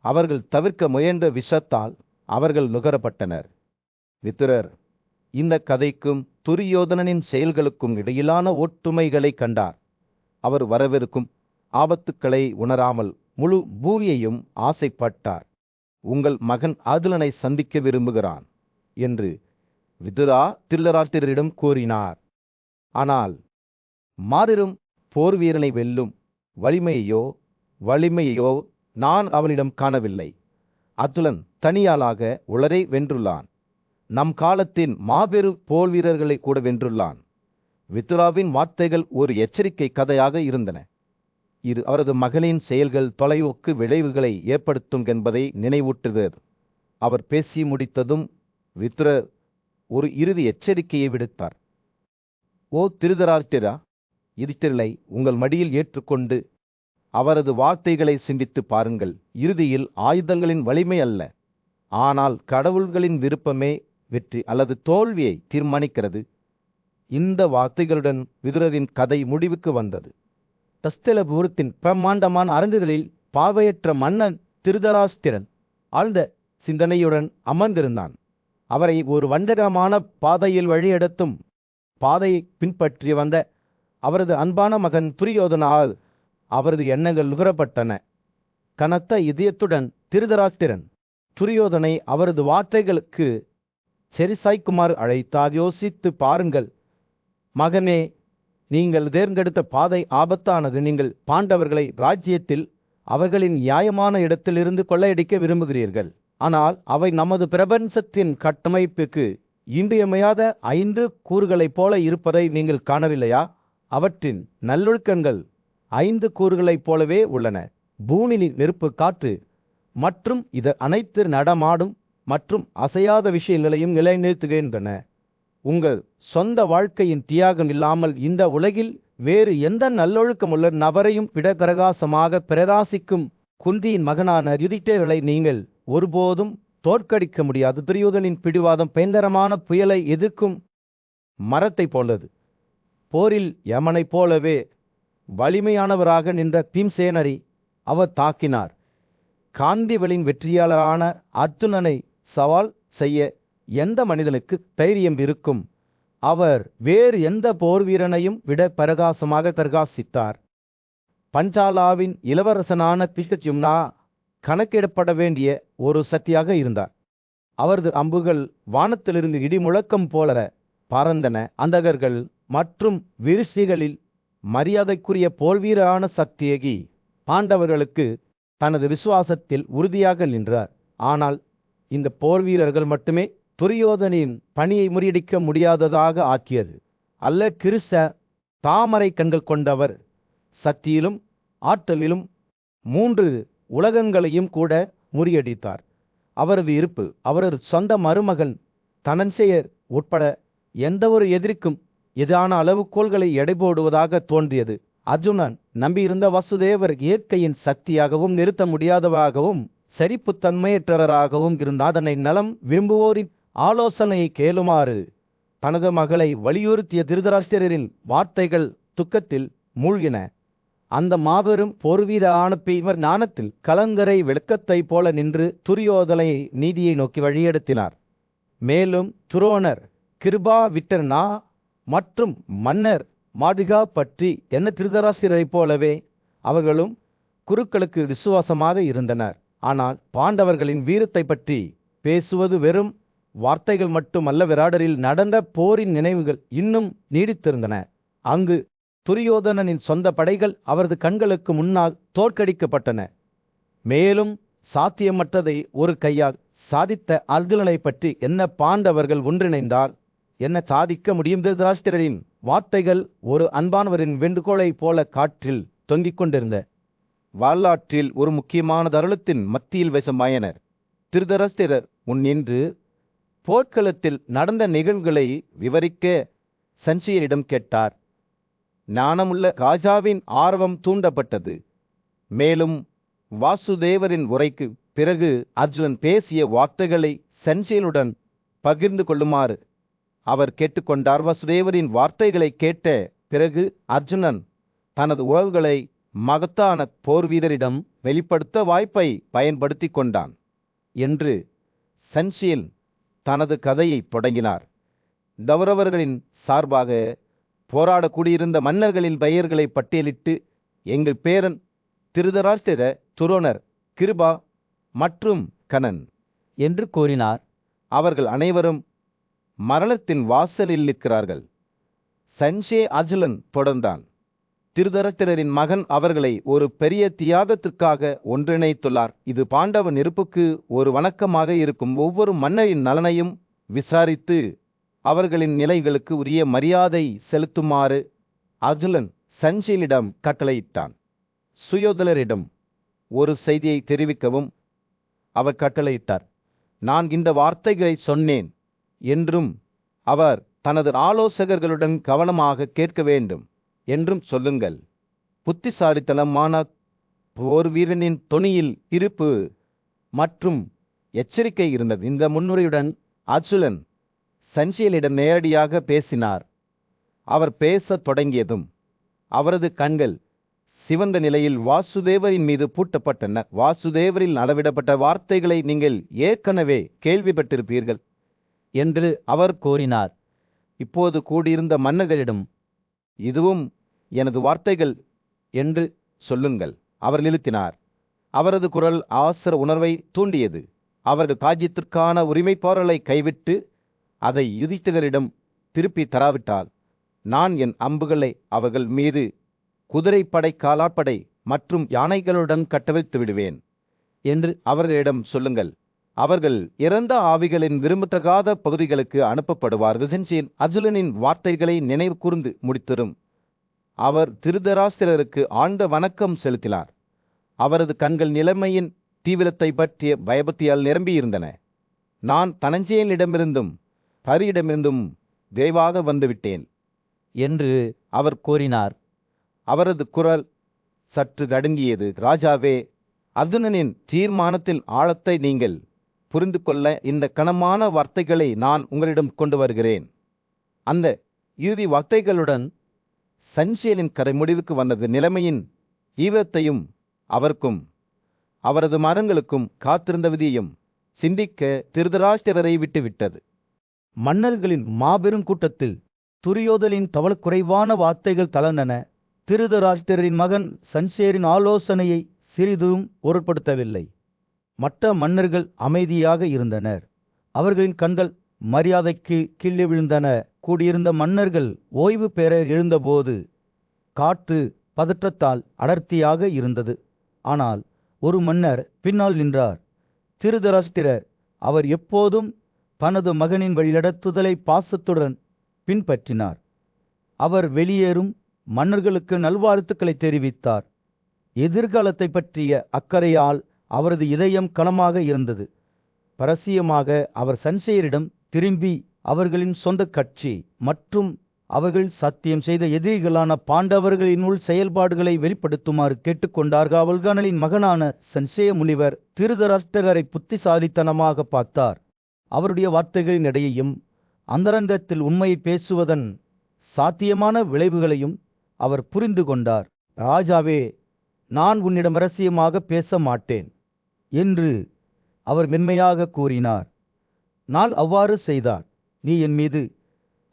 Speaker 1: அவர்கள் தவிர்க்க முயன்ற விஷத்தால் அவர்கள் நுகரப்பட்டனர். விதுரர் இந்த கதைக்கும் துரியோதனனின் செயல்களுக்கும் இடையிலான ஒற்றுமைகளை கண்டார். அவர் வரவிருக்கும் ஆபத்துக்களை உணராமல் முழு பூமியையும் ஆசைப்பட்டார். உங்கள் மகன் அதுலனை சந்திக்க விரும்புகிறான் என்று விதுரா திருதராஷ்டிரரிடம் கூறினார். ஆனால் மாபெரும் போர் வீரனை வெல்லும்
Speaker 2: வலிமையையோ நான் அவனிடம் காணவில்லை. அத்துலன் தனியாளாக உலரை வென்றுள்ளான். நம் காலத்தின் மாபெரும் போர் வீரர்களை கூட வென்றுள்ளான். வித்துராவின் வார்த்தைகள் ஒரு எச்சரிக்கை கதையாக இருந்தன. இது அவரது மகளின் செயல்கள் தொலைநோக்கு விளைவுகளை ஏற்படுத்தும் என்பதை நினைவூட்டுகிறது. அவர் பேசி முடித்ததும் வித்துர ஒரு இறுதி எச்சரிக்கையை விடுத்தார். ஓ திருதராஷ்டிரா, யுதிஷ்டிரரை உங்கள் மடியில் ஏற்றுக்கொண்டு அவரது வார்த்தைகளை சிந்தித்து பாருங்கள். இறுதியில் ஆயுதங்களின் வலிமை அல்ல, ஆனால் கடவுள்களின் விருப்பமே வெற்றி அல்லது தோல்வியை தீர்மானிக்கிறது. இந்த வார்த்தைகளுடன் விதுரரின் கதை முடிவுக்கு வந்தது.
Speaker 3: தஸ்தலபுரத்தின் பிரம்மாண்டமான அரங்குகளில் பார்வையற்ற மன்னன் திருதராஷ்டிரன் ஆழ்ந்த சிந்தனையுடன் அமர்ந்திருந்தான். அவரை ஒரு வஞ்சகமான பாதையில் வழியெடுத்தும் பாதையை பின்பற்றி வந்த அவரது அன்பான மகன் துரியோதனால் அவரது எண்ணங்கள் நுகரப்பட்டன. கனத்த இதயத்துடன் திருதராஷ்டிரன் துரியோதனை அவரது வார்த்தைகளுக்கு செரிசாய்க்குமாறு அழைத்தார். யோசித்து பாருங்கள் மகனே, நீங்கள் தேர்ந்தெடுத்த பாதை ஆபத்தானது. நீங்கள் பாண்டவர்களை ராஜ்யத்தில் அவர்களின் நியாயமான இடத்திலிருந்து கொள்ளையடிக்க விரும்புகிறீர்கள். ஆனால் அவை நமது பிரபஞ்சத்தின் கட்டமைப்புக்கு இன்றியமையாத 5 கூறுகளைப் போல இருப்பதை நீங்கள் காணவில்லையா? அவற்றின் நல்லொழுக்கங்கள் 5 கூறுகளைப் போலவே உள்ளன. பூமியில் நெருப்பு, காற்று மற்றும் இது அனைத்து நடமாடும் மற்றும் அசையாத விஷயங்களையும் நிலைநிறுத்துகின்றன. உங்கள் சொந்த வாழ்க்கையின் தியாகம் இல்லாமல் இந்த உலகில் வேறு எந்த நல்லொழுக்கமுள்ள நபரையும் விட பிரகாசமாக பிரகாசிக்கும் குந்தியின் மகனான யுதிஷ்டிரரை நீங்கள் ஒருபோதும் தோற்கடிக்க முடியாது. துரியோதனின் பிடிவாதம் பயங்கரமான புயலை எதிர்க்கும் மரத்தை போன்றது. போரில் யமனைப் போலவே வலிமையானவராக நின்ற பீம்சேனரை அவர் தாக்கினார். காந்திவலின் வெற்றியாளரான அர்ஜுனனை சவால் செய்ய எந்த மனிதனுக்கு தைரியம் இருக்கும்? அவர் வேறு எந்த போர் வீரனையும் விட பிரகாசமாக பிரகாசித்தார். பஞ்சாலாவின் இளவரசனான பிஷ்கத்யும்னா கணக்கிடப்பட வேண்டிய ஒரு சக்தியாக இருந்தார். அவரது அம்புகள் வானத்திலிருந்து இடி முழக்கம் போல பறந்தன. அந்தகர்கள் மற்றும் விருஷிகளில் மரியாதைக்குரிய போர்வீரான சத்தியகி பாண்டவர்களுக்கு தனது விசுவாசத்தில் உறுதியாக நின்றார். ஆனால் இந்த போர் வீரர்கள் மட்டுமே துரியோதனின் பணியை முறியடிக்க முடியாததாக ஆக்கியது. அல்ல, கிருஷ்ண தாமரை கண்கள் கொண்டவர் சக்தியிலும் ஆற்றலிலும் 3 உலகங்களையும் கூட முறியடித்தார். அவரது இருப்பு அவரது சொந்த மருமகன் தனஞ்செயர் உட்பட எந்த ஒரு எதிரிக்கும் எதான அளவுகோள்களை எடைபோடுவதாக தோன்றியது. அர்ஜுனன் நம்பியிருந்த வசுதேவர் இயற்கையின் சக்தியாகவும் நிறுத்த முடியாதவாகவும் சரிப்புத்தன்மையற்றவராகவும் இருந்த அதனை நலம் விரும்புவோரின் ஆலோசனையை கேளுமாறு தனது மகளை வலியுறுத்திய திருதராஷ்டிரரின் வார்த்தைகள் துக்கத்தில் மூழ்கின. அந்த மாபெரும் போர்வீரான பீமர் ஞானத்தில் கலங்கரை விளக்கத்தை போல நின்று துரியோதனை நீதியை நோக்கி வழியெடுத்தினார். மேலும் துரோணர், கிருபா விட்டர்னா மற்றும் மன்னர் மாதிகா பற்றி என்ன திருதராஷ்டிரரைப் போலவே அவர்களும் குருக்களுக்கு விசுவாசமாக இருந்தனர். ஆனால் பாண்டவர்களின் வீரத்தை பற்றி பேசுவது வெறும் வார்த்தைகள் மட்டுமல்ல. விராடரில் நடந்த போரின் நினைவுகள் இன்னும் நீடித்திருந்தன. அங்கு துரியோதனனின் சொந்த படைகள் அவரது கண்களுக்கு முன்னால் தோற்கடிக்கப்பட்டன. மேலும் சாத்தியமற்றதை ஒரு கையால் சாதித்த அர்ஜுனனை பற்றி என்ன பாண்டவர்கள் ஒன்றிணைந்தால் என்ன சாதிக்க முடியும்? திருதராஷ்டிரரின் வார்த்தைகள் ஒரு அன்பானவரின் வேண்டுகோளை போல காற்றில் தொங்கிக் கொண்டிருந்த வரலாற்றில் ஒரு முக்கியமான தருணத்தின் மத்தியில் வசமாயனர். திருதராஷ்டிரர் முன் நின்று போர்க்களத்தில் நடந்த நிகழ்வுகளை விவரிக்க சஞ்சயரிடம் கேட்டார். ஞானமுள்ள ராஜாவின் ஆர்வம் தூண்டப்பட்டது. மேலும் வாசுதேவரின் உரைக்கு பிறகு அர்ஜுனன் பேசிய வார்த்தைகளை சஞ்சயனுடன் பகிர்ந்து கொள்ளுமாறு அவர் கேட்டுக்கொண்டார். வாசுதேவரின் வார்த்தைகளை கேட்ட பிறகு அர்ஜுனன் தனது உறவுகளை மகத்தான போர் வீரரிடம் வெளிப்படுத்த வாய்ப்பை பயன்படுத்தி கொண்டான் என்று சஞ்சயன் தனது கதையை தொடங்கினார். கௌரவர்களின் சார்பாக போராடக்கூடியிருந்த மன்னர்களின் பெயர்களை பட்டியலிட்டு, எங்கள் பேரன் திருதராஷ்டிர, துரோணர், கிருபா மற்றும் கணன் என்று கூறினார்.
Speaker 2: அவர்கள் அனைவரும் மரணத்தின் வாசலில் நிற்கிறார்கள். சஞ்சே அர்ஜுனன் தொடர்ந்தான்.
Speaker 1: திருதராஷ்டிரரின் மகன் அவர்களை ஒரு பெரிய தியாகத்திற்காக ஒன்றிணைத்துள்ளார். இது பாண்டவ நெருப்புக்கு ஒரு வணக்கமாக இருக்கும். ஒவ்வொரு மன்னரின் நலனையும் விசாரித்து அவர்களின் நிலைகளுக்கு உரிய மரியாதை செலுத்துமாறு அர்ஜுனன் சஞ்சீலிடம் கட்டளையிட்டான். சுயோதலரிடம் ஒரு செய்தியை தெரிவிக்கவும் அவர் கட்டளையிட்டார். நான் இந்த வார்த்தைகளை சொன்னேன் என்றும் அவர் தனது ஆலோசகர்களுடன் கவனமாக கேட்க வேண்டும் என்றும் சொல்லுங்கள். புத்திசாலித்தனமான போர் வீரனின் தொனியில் இருப்பு மற்றும் எச்சரிக்கை இருந்தது. இந்த முன்னுரையுடன் அர்ஜுனன் சஞ்சீலிடம் நேரடியாக பேசினார். அவர் பேசத் தொடங்கியதும் அவரது கண்கள் சிவந்த நிலையில் வாசுதேவரின் மீது பூட்டப்பட்டன. வாசுதேவரில் அளவிடப்பட்ட வார்த்தைகளை நீங்கள் ஏற்கனவே கேள்விப்பட்டிருப்பீர்கள்
Speaker 3: என்று அவர் கூறினார்.
Speaker 1: இப்போது கூடியிருந்த மன்னர்களிடம் இதுவும் எனது வார்த்தைகள்
Speaker 3: என்று
Speaker 1: சொல்லுங்கள். அவர் நிறுத்தினார். அவரது குரல் அவசர உணர்வை தூண்டியது. அவர்கள் காஜ்யத்திற்கான உரிமைப்பாரலை கைவிட்டு அதை யுதிஷ்டிரரிடம் திருப்பி தராவிட்டால் நான் என் அம்புகளை அவர்கள் மீது குதிரைப்படை, காலாட்படை மற்றும் யானைகளுடன் கட்டவிழ்த்து விடுவேன்
Speaker 3: என்று
Speaker 1: அவர்களிடம் சொல்லுங்கள். அவர்கள் இறந்த ஆவிகளின் விரும்பத்தகாத பகுதிகளுக்கு அனுப்பப்படுவார்கள். சஞ்சீன் அர்ஜுனனின் வார்த்தைகளை நினைவு கூர்ந்து முடித்தரும். அவர் திருதராஷ்டிரருக்கு ஆழ்ந்த வணக்கம் செலுத்தினார். அவரது கண்கள் நிலைமையின் தீவிரத்தை பற்றிய பயபக்தியால் நிரம்பியிருந்தன. நான் தனஞ்சயனிடமிருந்தும் பரியிடமிருந்தும் விரைவாக வந்துவிட்டேன்
Speaker 3: என்று அவர் கூறினார்.
Speaker 1: அவரது குரல் சற்று தடுங்கியது. ராஜாவே, அர்ஜுனனின் தீர்மானத்தின் ஆழத்தை நீங்கள் புரிந்து கொள்ள இந்த கனமான வார்த்தைகளை நான் உங்களிடம் கொண்டு வருகிறேன். அந்த இறுதி வார்த்தைகளுடன் சஞ்சயனின் கரை முடிவுக்கு வந்தது. நிலைமையின் ஈவத்தையும் அவருக்கும் அவரது மரங்களுக்கும் காத்திருந்த விதியையும் சிந்திக்க திருதராஷ்டிரரை விட்டுவிட்டது.
Speaker 2: மன்னர்களின் மாபெரும் கூட்டத்தில் துரியோதனின் கவலைக்குறைவான வார்த்தைகள் தளர்ந்தன. திருதராஷ்டிரரின் மகன் சஞ்சயரின் ஆலோசனையை சிறிதும் பொருட்படுத்தவில்லை. மற்ற மன்னர்கள் அமைதியாக இருந்தனர். அவர்களின் கண்கள் மரியாதைக்கு கீழே விழுந்தன. கூடியிருந்த மன்னர்கள் ஓய்வு பெற எழுந்தபோது காற்று பதற்றத்தால் அடர்த்தியாக இருந்தது. ஆனால் ஒரு மன்னர் பின்னால் நின்றார். திருதராஷ்டிரர். அவர் எப்போதும் தனது மகனின் வழிநடத்துதலை பாசத்துடன் பின்பற்றினார். அவர் வெளியேறும் மன்னர்களுக்கு நல்வாழ்த்துக்களை தெரிவித்தார். எதிர்காலத்தை பற்றிய அக்கறையால் அவரது இதயம் கனமாக இருந்தது. பரசியமாக அவர் சஞ்சயரிடம் திரும்பி அவர்களின் சொந்த கட்சி மற்றும் அவர்கள் சத்தியம் செய்த எதிரிகளான பாண்டவர்களின் உள் செயல்பாடுகளை வெளிப்படுத்துமாறு கேட்டுக்கொண்டார். அவல்கானலின் மகனான சஞ்சய முனிவர் திருதராஷ்டிரரை புத்திசாலித்தனமாக பார்த்தார். அவருடைய வார்த்தைகளின் இடையையும் அந்தரங்கத்தில் உண்மையை பேசுவதன் சாத்தியமான விளைவுகளையும் அவர் புரிந்து கொண்டார். ராஜாவே, நான் உன்னிடம் ரகசியமாக பேச மாட்டேன் என்று அவர் மென்மையாக கூறினார். நான் அவ்வாறு செய்தார். நீ என் மீது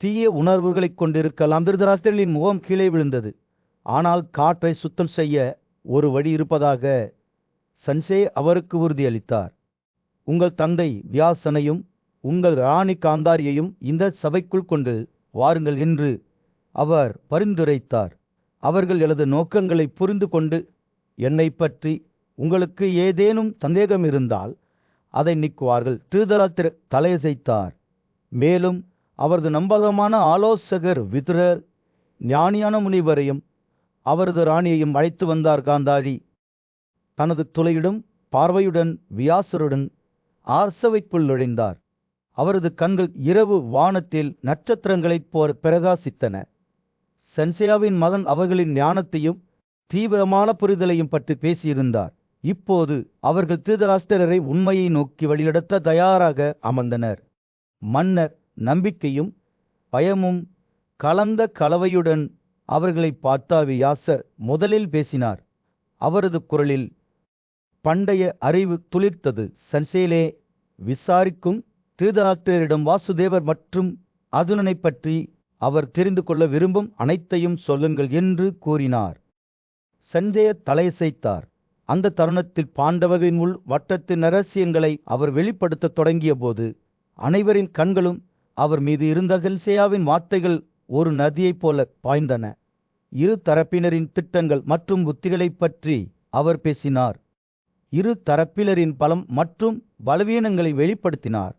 Speaker 2: தீய உணர்வுகளைக் கொண்டிருக்கலாம். திருதராஷ்டிரரின் முகம் கீழே விழுந்தது. ஆனால் காற்றை சுத்தம் செய்ய ஒரு வழி இருப்பதாக சஞ்சய் அவருக்கு உறுதியளித்தார். உங்கள் தந்தை வியாசனையும் உங்கள் ராணி காந்தாரியையும் இந்த சபைக்குள் கொண்டு வாருங்கள் என்று அவர் பரிந்துரைத்தார். அவர்கள் எனது நோக்கங்களை புரிந்து கொண்டு என்னை பற்றி உங்களுக்கு ஏதேனும் சந்தேகம் இருந்தால் அதை நீக்குவார்கள். திருதராஷ்டிரர் தலையசைத்தார். மேலும் அவரது நம்பகமான ஆலோசகர் விதுரர் ஞானியான முனிவரையும் அவரது ராணியையும் அழைத்து வந்தார். காந்தாரி தனது துளையுடன் பார்வையுடன் வியாசருடன் அரசவைக்குள் நுழைந்தார். அவரது கண்கள் இரவு வானத்தில் நட்சத்திரங்களைப் போல பிரகாசித்தன. சஞ்சயாவின் மகன் அவர்களின் ஞானத்தையும் தீவிரமான புரிதலையும் பற்றி பேசியிருந்தார். இப்போது அவர்கள் திருதராஷ்டிரரை உண்மையை நோக்கி வழிநடத்த தயாராக அமர்ந்தனர். மன்னர் நம்பிக்கையும் பயமும் கலந்த கலவையுடன் அவர்களை பார்த்தார். வியாசர் முதலில் பேசினார். அவரது குரலில் பண்டைய அறிவு துளிர்த்தது. சஞ்சயிலே விசாரிக்கும் திருதராஷ்டிரரிடம் வாசுதேவர் மற்றும் அர்ஜுனனை பற்றி அவர் தெரிந்து கொள்ள விரும்பும் அனைத்தையும் சொல்லுங்கள் என்று கூறினார். சஞ்சய தலையசைத்தார். அந்த தருணத்தில் பாண்டவர்களின் உள் வட்டத்தின் ரகசியங்களை அவர் வெளிப்படுத்த தொடங்கிய போது அனைவரின் கண்களும் அவர் மீது இருந்த சஞ்சயாவின் வார்த்தைகள் ஒரு நதியைப் போல பாய்ந்தன. இரு தரப்பினரின் திட்டங்கள் மற்றும் உத்திகளைப் பற்றி அவர் பேசினார். இரு தரப்பினரின் பலம் மற்றும் பலவீனங்களை வெளிப்படுத்தினார்.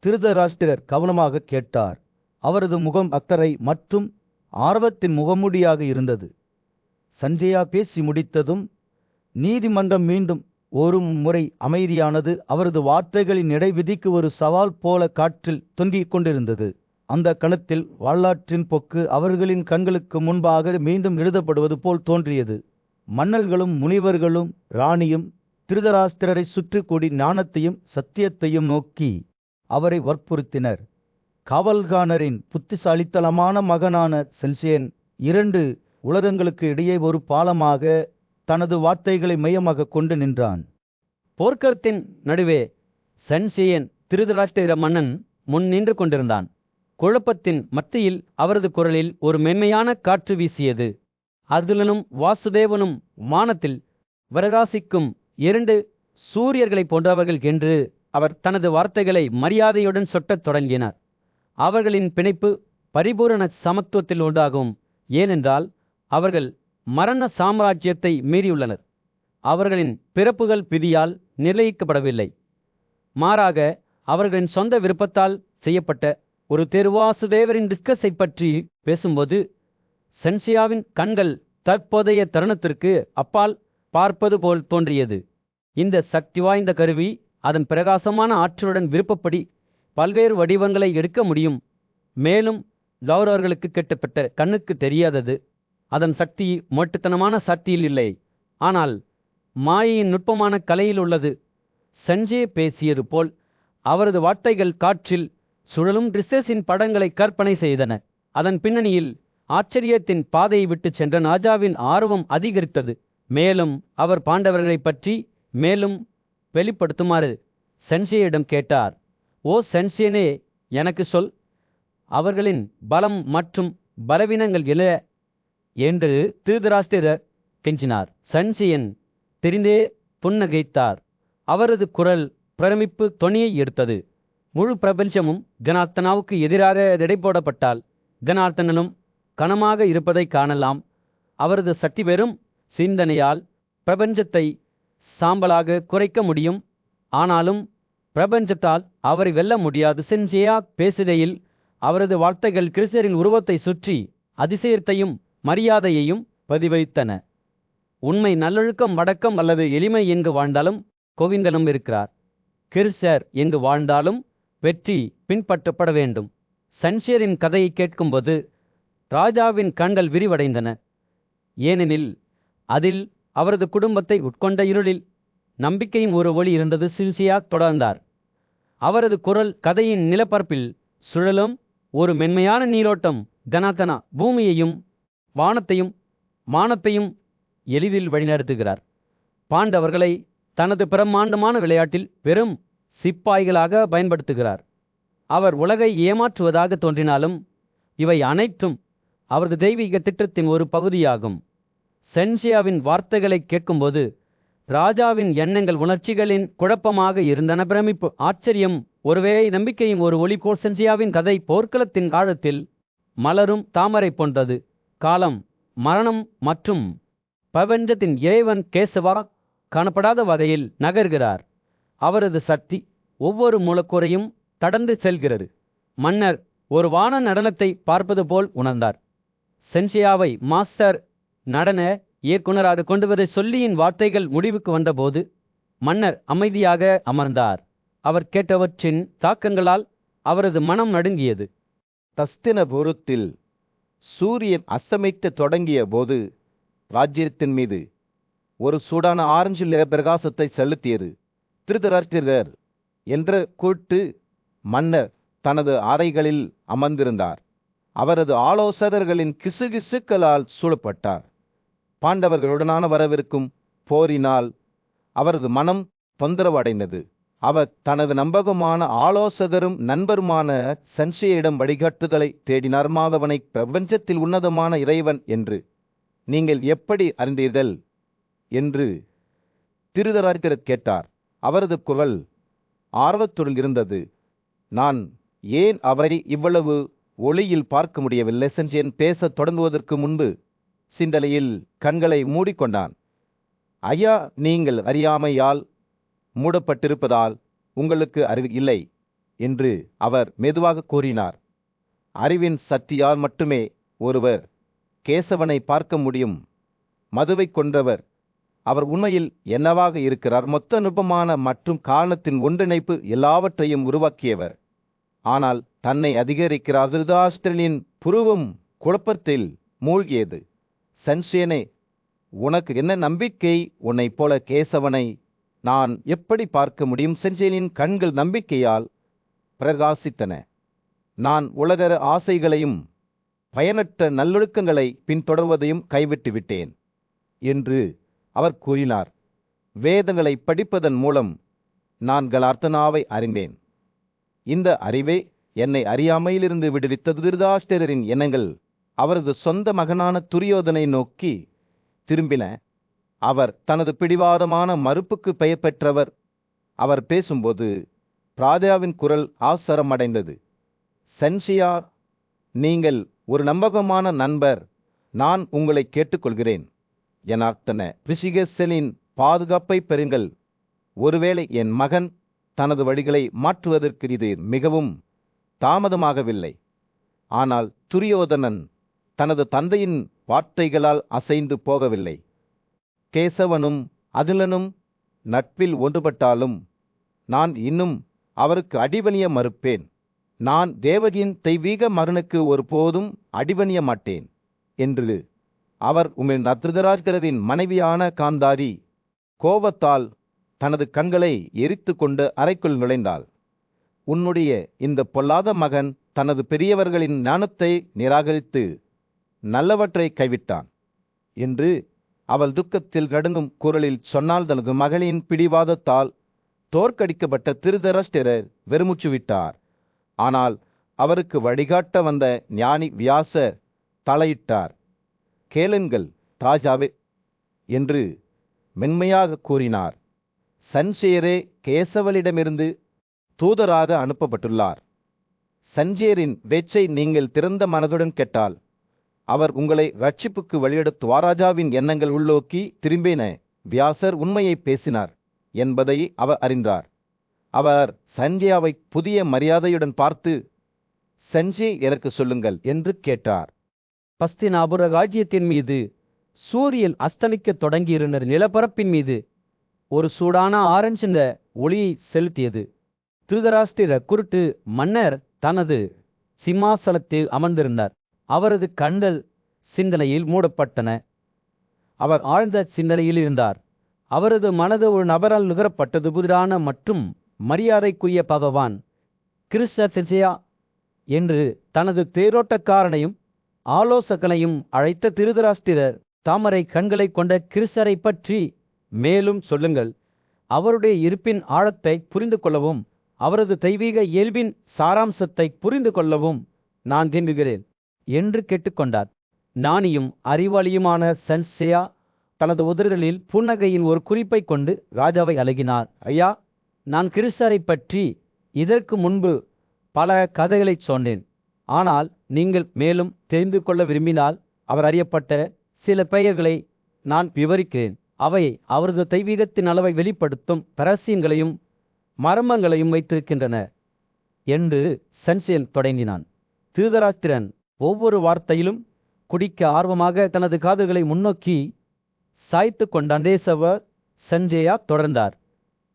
Speaker 2: திருதராஷ்டிரர் கவனமாக கேட்டார். அவரது முகம் அக்கறை மற்றும் ஆர்வத்தின் முகமூடியாக இருந்தது. சஞ்சயா பேசி முடித்ததும் நீதிமன்றம் மீண்டும் ஒரு முறை அமைதியானது. அவரது வார்த்தைகளின் இடைவிதிக்கு ஒரு சவால் போல காற்றில் தொங்கிக் கொண்டிருந்தது. அந்த கணத்தில் வரலாற்றின் போக்கு அவர்களின் கண்களுக்கு முன்பாக மீண்டும் எழுதப்படுவது போல் தோன்றியது. மன்னர்களும் முனிவர்களும் ராணியும் திருதராஷ்டிரரை சுற்றி கூடி ஞானத்தையும் சத்தியத்தையும் நோக்கி அவரை வற்புறுத்தினர். காவல்காரரின் புத்திசாலித்தனமான மகனான சென்சேன் 2 உலகங்களுக்கு இடையே ஒரு பாலமாக தனது வார்த்தைகளை மையமாக கொண்டு நின்றான்.
Speaker 3: போர்க்களத்தின் நடுவே சென்சேயன் திருதராஷ்டிர மன்னன் முன் நின்று கொண்டிருந்தான். குழப்பத்தின் மத்தியில் அவரது குரலில் ஒரு மென்மையான காற்று வீசியது. அர்ஜுனனும் வாசுதேவனும் வானத்தில் பிரகாசிக்கும் 2 சூரியர்களைப் போன்றவர்கள் என்று அவர் தனது வார்த்தைகளை மரியாதையுடன் சொட்டத் தொடங்கினார். அவர்களின் பிணைப்பு பரிபூரண சமத்துவத்தில் உண்டாகும். ஏனென்றால் அவர்கள் மரண சாம்ராஜ்யத்தை மீறியுள்ளனர். அவர்களின் பிறப்புகள் விதியால் நிர்ணயிக்கப்படவில்லை. மாறாக அவர்களின் சொந்த விருப்பத்தால் செய்யப்பட்ட ஒரு வாசுதேவரின் டிஸ்கஸை பற்றி பேசும்போது சென்சியாவின் கண்கள் தற்போதைய தருணத்திற்கு அப்பால் பார்ப்பது போல் தோன்றியது. இந்த சக்தி வாய்ந்த கருவி அதன் பிரகாசமான ஆற்றலுடன் விருப்பப்படி பல்வேறு வடிவங்களை எடுக்க முடியும். மேலும் கௌரவர்களுக்கு கெட்டப்பட்ட கண்ணுக்கு தெரியாதது அதன் சக்தி மொட்டுத்தனமான சக்தியில் இல்லை, ஆனால் மாயையின் நுட்பமான கலையில் உள்ளது. சஞ்சே பேசியது போல் அவரது வார்த்தைகள் காற்றில் சுழலும் ரிசஸின் படங்களை கற்பனை செய்தன. அதன் பின்னணியில் ஆச்சரியத்தின் பாதையை விட்டு சென்ற ராஜாவின் ஆர்வம் அதிகரித்தது. மேலும் அவர் பாண்டவர்களை பற்றி மேலும் வெளிப்படுத்துமாறு சென்சேயிடம் கேட்டார். ஓ சென்சேனே, எனக்கு சொல், அவர்களின் பலம் மற்றும் பலவீனங்கள் என்ன என்று திருதராஷ்டிரர் கெஞ்சினார். சென்சேயன் தெரிந்தே புன்னகைத்தார். அவரது குரல் பிரமிப்பு தொனியை எடுத்தது. முழு பிரபஞ்சமும் ஜனார்த்தனாவுக்கு எதிராக எடை போடப்பட்டால் ஜனார்த்தனனும் கனமாக இருப்பதை காணலாம். அவரது சக்தி வெறும் சிந்தனையால் பிரபஞ்சத்தை சாம்பலாக குறைக்க முடியும், ஆனாலும் பிரபஞ்சத்தால் அவரை வெல்ல முடியாது. சென்சேயா பேசுகையில் அவரது வார்த்தைகள் கிறிஸ்தரின் உருவத்தை சுற்றி அதிசயத்தையும் மரியாதையையும் பதிவைத்தன. உண்மை நல்லொழுக்கம் வடக்கம் அல்லது எளிமை எங்கு வாழ்ந்தாலும் கோவிந்தனும் இருக்கிறார். கிறிஸ்தர் எங்கு வாழ்ந்தாலும் வெற்றி பின்பற்றப்பட வேண்டும். சன்ஷேரின் கதையை கேட்கும்போது ராஜாவின் கண்கள் விரிவடைந்தன. ஏனெனில் அதில் அவரது குடும்பத்தை உட்கொண்ட இருளில் நம்பிக்கையின் ஒரு ஒளி இருந்தது. சில்சியா தொடர்ந்தார். அவரது குரல் கதையின் நிலப்பரப்பில் சுழலும் ஒரு மென்மையான நீரோட்டம். ஜனார்த்தனா பூமியையும் வானத்தையும் மானத்தையும் எளிதில் வழிநடத்துகிறார். பாண்டவர்களை தனது பிரம்மாண்டமான விளையாட்டில் வெறும் சிப்பாய்களாக பயன்படுத்துகிறார். அவர் உலகை ஏமாற்றுவதாக தோன்றினாலும் இவை அனைத்தும் அவரது தெய்வீக திட்டத்தின் ஒரு பகுதியாகும். சென்சியாவின் வார்த்தைகளை கேட்கும்போது ராஜாவின் எண்ணங்கள் உணர்ச்சிகளின் குழப்பமாக இருந்தன. பிரமிப்பு, ஆச்சரியம், ஒருவேளை நம்பிக்கையும் ஒரு ஒளிபோல். சென்சியாவின் கதை போர்க்களத்தின் ஆழத்தில் மலரும் தாமரை போன்றது. காலம், மரணம் மற்றும் பிரபஞ்சத்தின் இறைவன் கேசவா காணப்படாத வகையில் நகர்கிறார். அவரது சக்தி ஒவ்வொரு மூலக்கூறையும் கடந்து செல்கிறது. மன்னர் ஒரு வான நடனத்தை பார்ப்பது போல் உணர்ந்தார். சென்சியாவை மாஸ்டர் நடன இயக்குனராக கொண்டுவதை சொல்லியின் வார்த்தைகள் முடிவுக்கு வந்தபோது மன்னர் அமைதியாக அமர்ந்தார். அவர் கேட்டவற்றின் தாக்கங்களால் அவரது மனம் நடுங்கியது.
Speaker 1: தஸ்தினபுரத்தில் சூரியன் அஸ்தமிக்க தொடங்கிய போது ராஜ்யத்தின் மீது ஒரு சூடான ஆரஞ்சு நிற பிரகாசத்தை செலுத்தியது. திருதராஷ்டிரர் என்ற கூட்டு மன்னர் தனது அறைகளில் அமர்ந்திருந்தார். அவரது ஆலோசகர்களின் கிசுகிசுக்களால் சூழப்பட்டார். பாண்டவர்களுடனான வரவிருக்கும் போரினால் அவரது மனம் தொந்தரவு அடைந்தது. அவர் தனது நம்பகமான ஆலோசகரும் நண்பருமான சன்ஷேயிடம் வழிகாட்டுதலை தேடினார். மாதவனை பிரபஞ்சத்தில் உன்னதமான இறைவன் என்று நீங்கள் எப்படி அறிந்தீர்கள் என்று திருதராஷ்டிரர் கேட்டார். அவரது குரல் ஆர்வத்துடன் இருந்தது. நான் ஏன் அவரை இவ்வளவு ஒளியில் பார்க்க முடியவில்லை? சென்சேன் பேசத் தொடங்குவதற்கு முன்பு சிந்தனையில் கண்களை மூடிக்கொண்டான். ஐயா, நீங்கள் அறியாமையால் மூடப்பட்டிருப்பதால் உங்களுக்கு அறிவு இல்லை என்று அவர் மெதுவாக கூறினார். அறிவின் சக்தியால் மட்டுமே ஒருவர் கேசவனை பார்க்க முடியும். மதுவை கொன்றவர் அவர் உண்மையில் என்னவாக இருக்கிறார்? மொத்த நுட்பமான மற்றும் காரணத்தின் ஒன்றிணைப்பு எல்லாவற்றையும் உருவாக்கியவர். ஆனால் தன்னை அதிகரிக்கிற திருதராஷ்டிரனின் புருவம் குழப்பத்தில் மூழ்கியது. சன்சேனே, உனக்கு என்ன நம்பிக்கை? உன்னைப் போல கேசவனை நான் எப்படி பார்க்க முடியும்? சன்சேனின் கண்கள் நம்பிக்கையால் பிரகாசித்தன. நான் உலக ஆசைகளையும் பயனற்ற நல்லொழுக்கங்களை பின்தொடர்வதையும் கைவிட்டு விட்டேன் என்று அவர் கூறினார். வேதங்களை படிப்பதன் மூலம் நான் கலார்த்தனாவை அறிந்தேன். இந்த அறிவே என்னை அறியாமையிலிருந்து விடுவித்த திருதராஷ்டிரரின் எண்ணங்கள் அவரது சொந்த மகனான துரியோதனை நோக்கி திரும்பின. அவர் தனது பிடிவாதமான மறுப்புக்கு பெயர் பெற்றவர். அவர் பேசும்போது பிராதாவின் குரல் ஆசரமடைந்தது. சன்சியா, நீங்கள் ஒரு நம்பகமான நண்பர். நான் உங்களை கேட்டுக்கொள்கிறேன். என் அர்த்தன ரிஷிகேசனின் பாதுகாப்பை பெறுங்கள். ஒருவேளை என் மகன் தனது வழிகளை மாற்றுவதற்கு இது மிகவும் தாமதமாகவில்லை. ஆனால் துரியோதனன் தனது தந்தையின் வார்த்தைகளால் அசைந்து போகவில்லை. கேசவனும் அதிலனும் நட்பில் ஒன்றுபட்டாலும் நான் இன்னும் அவருக்கு அடிபணிய மறுப்பேன். நான் தேவகியின் தெய்வீக மகனுக்கு ஒருபோதும் அடிபணிய மாட்டேன் என்று அவர் திருதராஷ்டிரரின் மனைவியான காந்தாரி கோபத்தால் தனது கண்களை எரித்து கொண்டு அறைக்குள் நுழைந்தாள். உன்னுடைய இந்த பொல்லாத மகன் தனது பெரியவர்களின் ஞானத்தை நிராகரித்து நல்லவற்றை கைவிட்டான் என்று அவள் துக்கத்தில் நடுங்கும் குரலில் சொன்னால். தனது மகளின் பிடிவாதத்தால் தோற்கடிக்கப்பட்ட திருதராஷ்டிரர் வெறுமுச்சு விட்டார். ஆனால் அவருக்கு வழிகாட்ட வந்த ஞானி வியாசர் தலையிட்டார். கேளுங்கள் ராஜாவே என்று மென்மையாக கூறினார். சன்சேரே கேசவலிடமிருந்து தூதராக அனுப்பப்பட்டுள்ளார். சஞ்சேரின் வெச்சை நீங்கள் திறந்த மனதுடன் கேட்டால் அவர் உங்களை ரட்சிப்புக்கு வழியெடுத்துவார். ராஜாவின் எண்ணங்கள் உள்நோக்கி திரும்பின. வியாசர் உண்மையை பேசினார் என்பதை அவர் அறிந்தார். அவர் சஞ்சயாவை புதிய மரியாதையுடன் பார்த்து, சஞ்சே, எனக்கு சொல்லுங்கள் என்று கேட்டார்.
Speaker 3: பஸ்தினாபுர ராஜ்யத்தின் மீது சூரியன் அஸ்தமிக்கத் தொடங்கியிருந்த நிலப்பரப்பின் மீது ஒரு சூடான ஆரஞ்சிந்த ஒளியை செலுத்தியது. திருதராஷ்டிர குருட்டு மன்னர் தனது சிம்மாசனத்தில் அமர்ந்திருந்தார். அவரது கண்கள் சிந்தனையில் மூடப்பட்டன. அவர் ஆழ்ந்த சிந்தனையில் இருந்தார். அவரது மனது ஒரு நபரால் நுகரப்பட்டது. புதிரான மற்றும் மரியாதைக்குரிய பகவான் கிருஷ்ண என்று தனது தேரோட்டக்காரனையும் ஆலோசகனையும் அழைத்த திருதராஷ்டிரர் தாமரை கண்களை கொண்ட கிருஷ்ணரை பற்றி மேலும் சொல்லுங்கள். அவருடைய இருப்பின் ஆழத்தை புரிந்து கொள்ளவும் அவரது தெய்வீக இயல்பின் சாராம்சத்தை புரிந்து கொள்ளவும் நான் விரும்புகிறேன் என்று கேட்டுக்கொண்டார். ஞானியும் அறிவாளியுமான சன்சேயா தனது உதடுகளில் புன்னகையின் ஒரு குறிப்பை கொண்டு ராஜாவை அழகினார். ஐயா, நான் கிருஷ்ணரை பற்றி இதற்கு முன்பு பல கதைகளை சொன்னேன். ஆனால் நீங்கள் மேலும் தெரிந்து கொள்ள விரும்பினால் அவர் அறியப்பட்ட சில பெயர்களை நான் விவரிக்கிறேன். அவை அவரது தெய்வீகத்தின் அளவை வெளிப்படுத்தும் ரகசியங்களையும் மர்மங்களையும் வைத்திருக்கின்றன என்று சன்சேன் தொடங்கினான். திருதராஷ்டிரன் ஒவ்வொரு வார்த்தையிலும் குடிக்க ஆர்வமாக தனது காதுகளை முன்னோக்கி சாய்த்து கொண்டான். கேசவ சஞ்சயா தொடர்ந்தார்.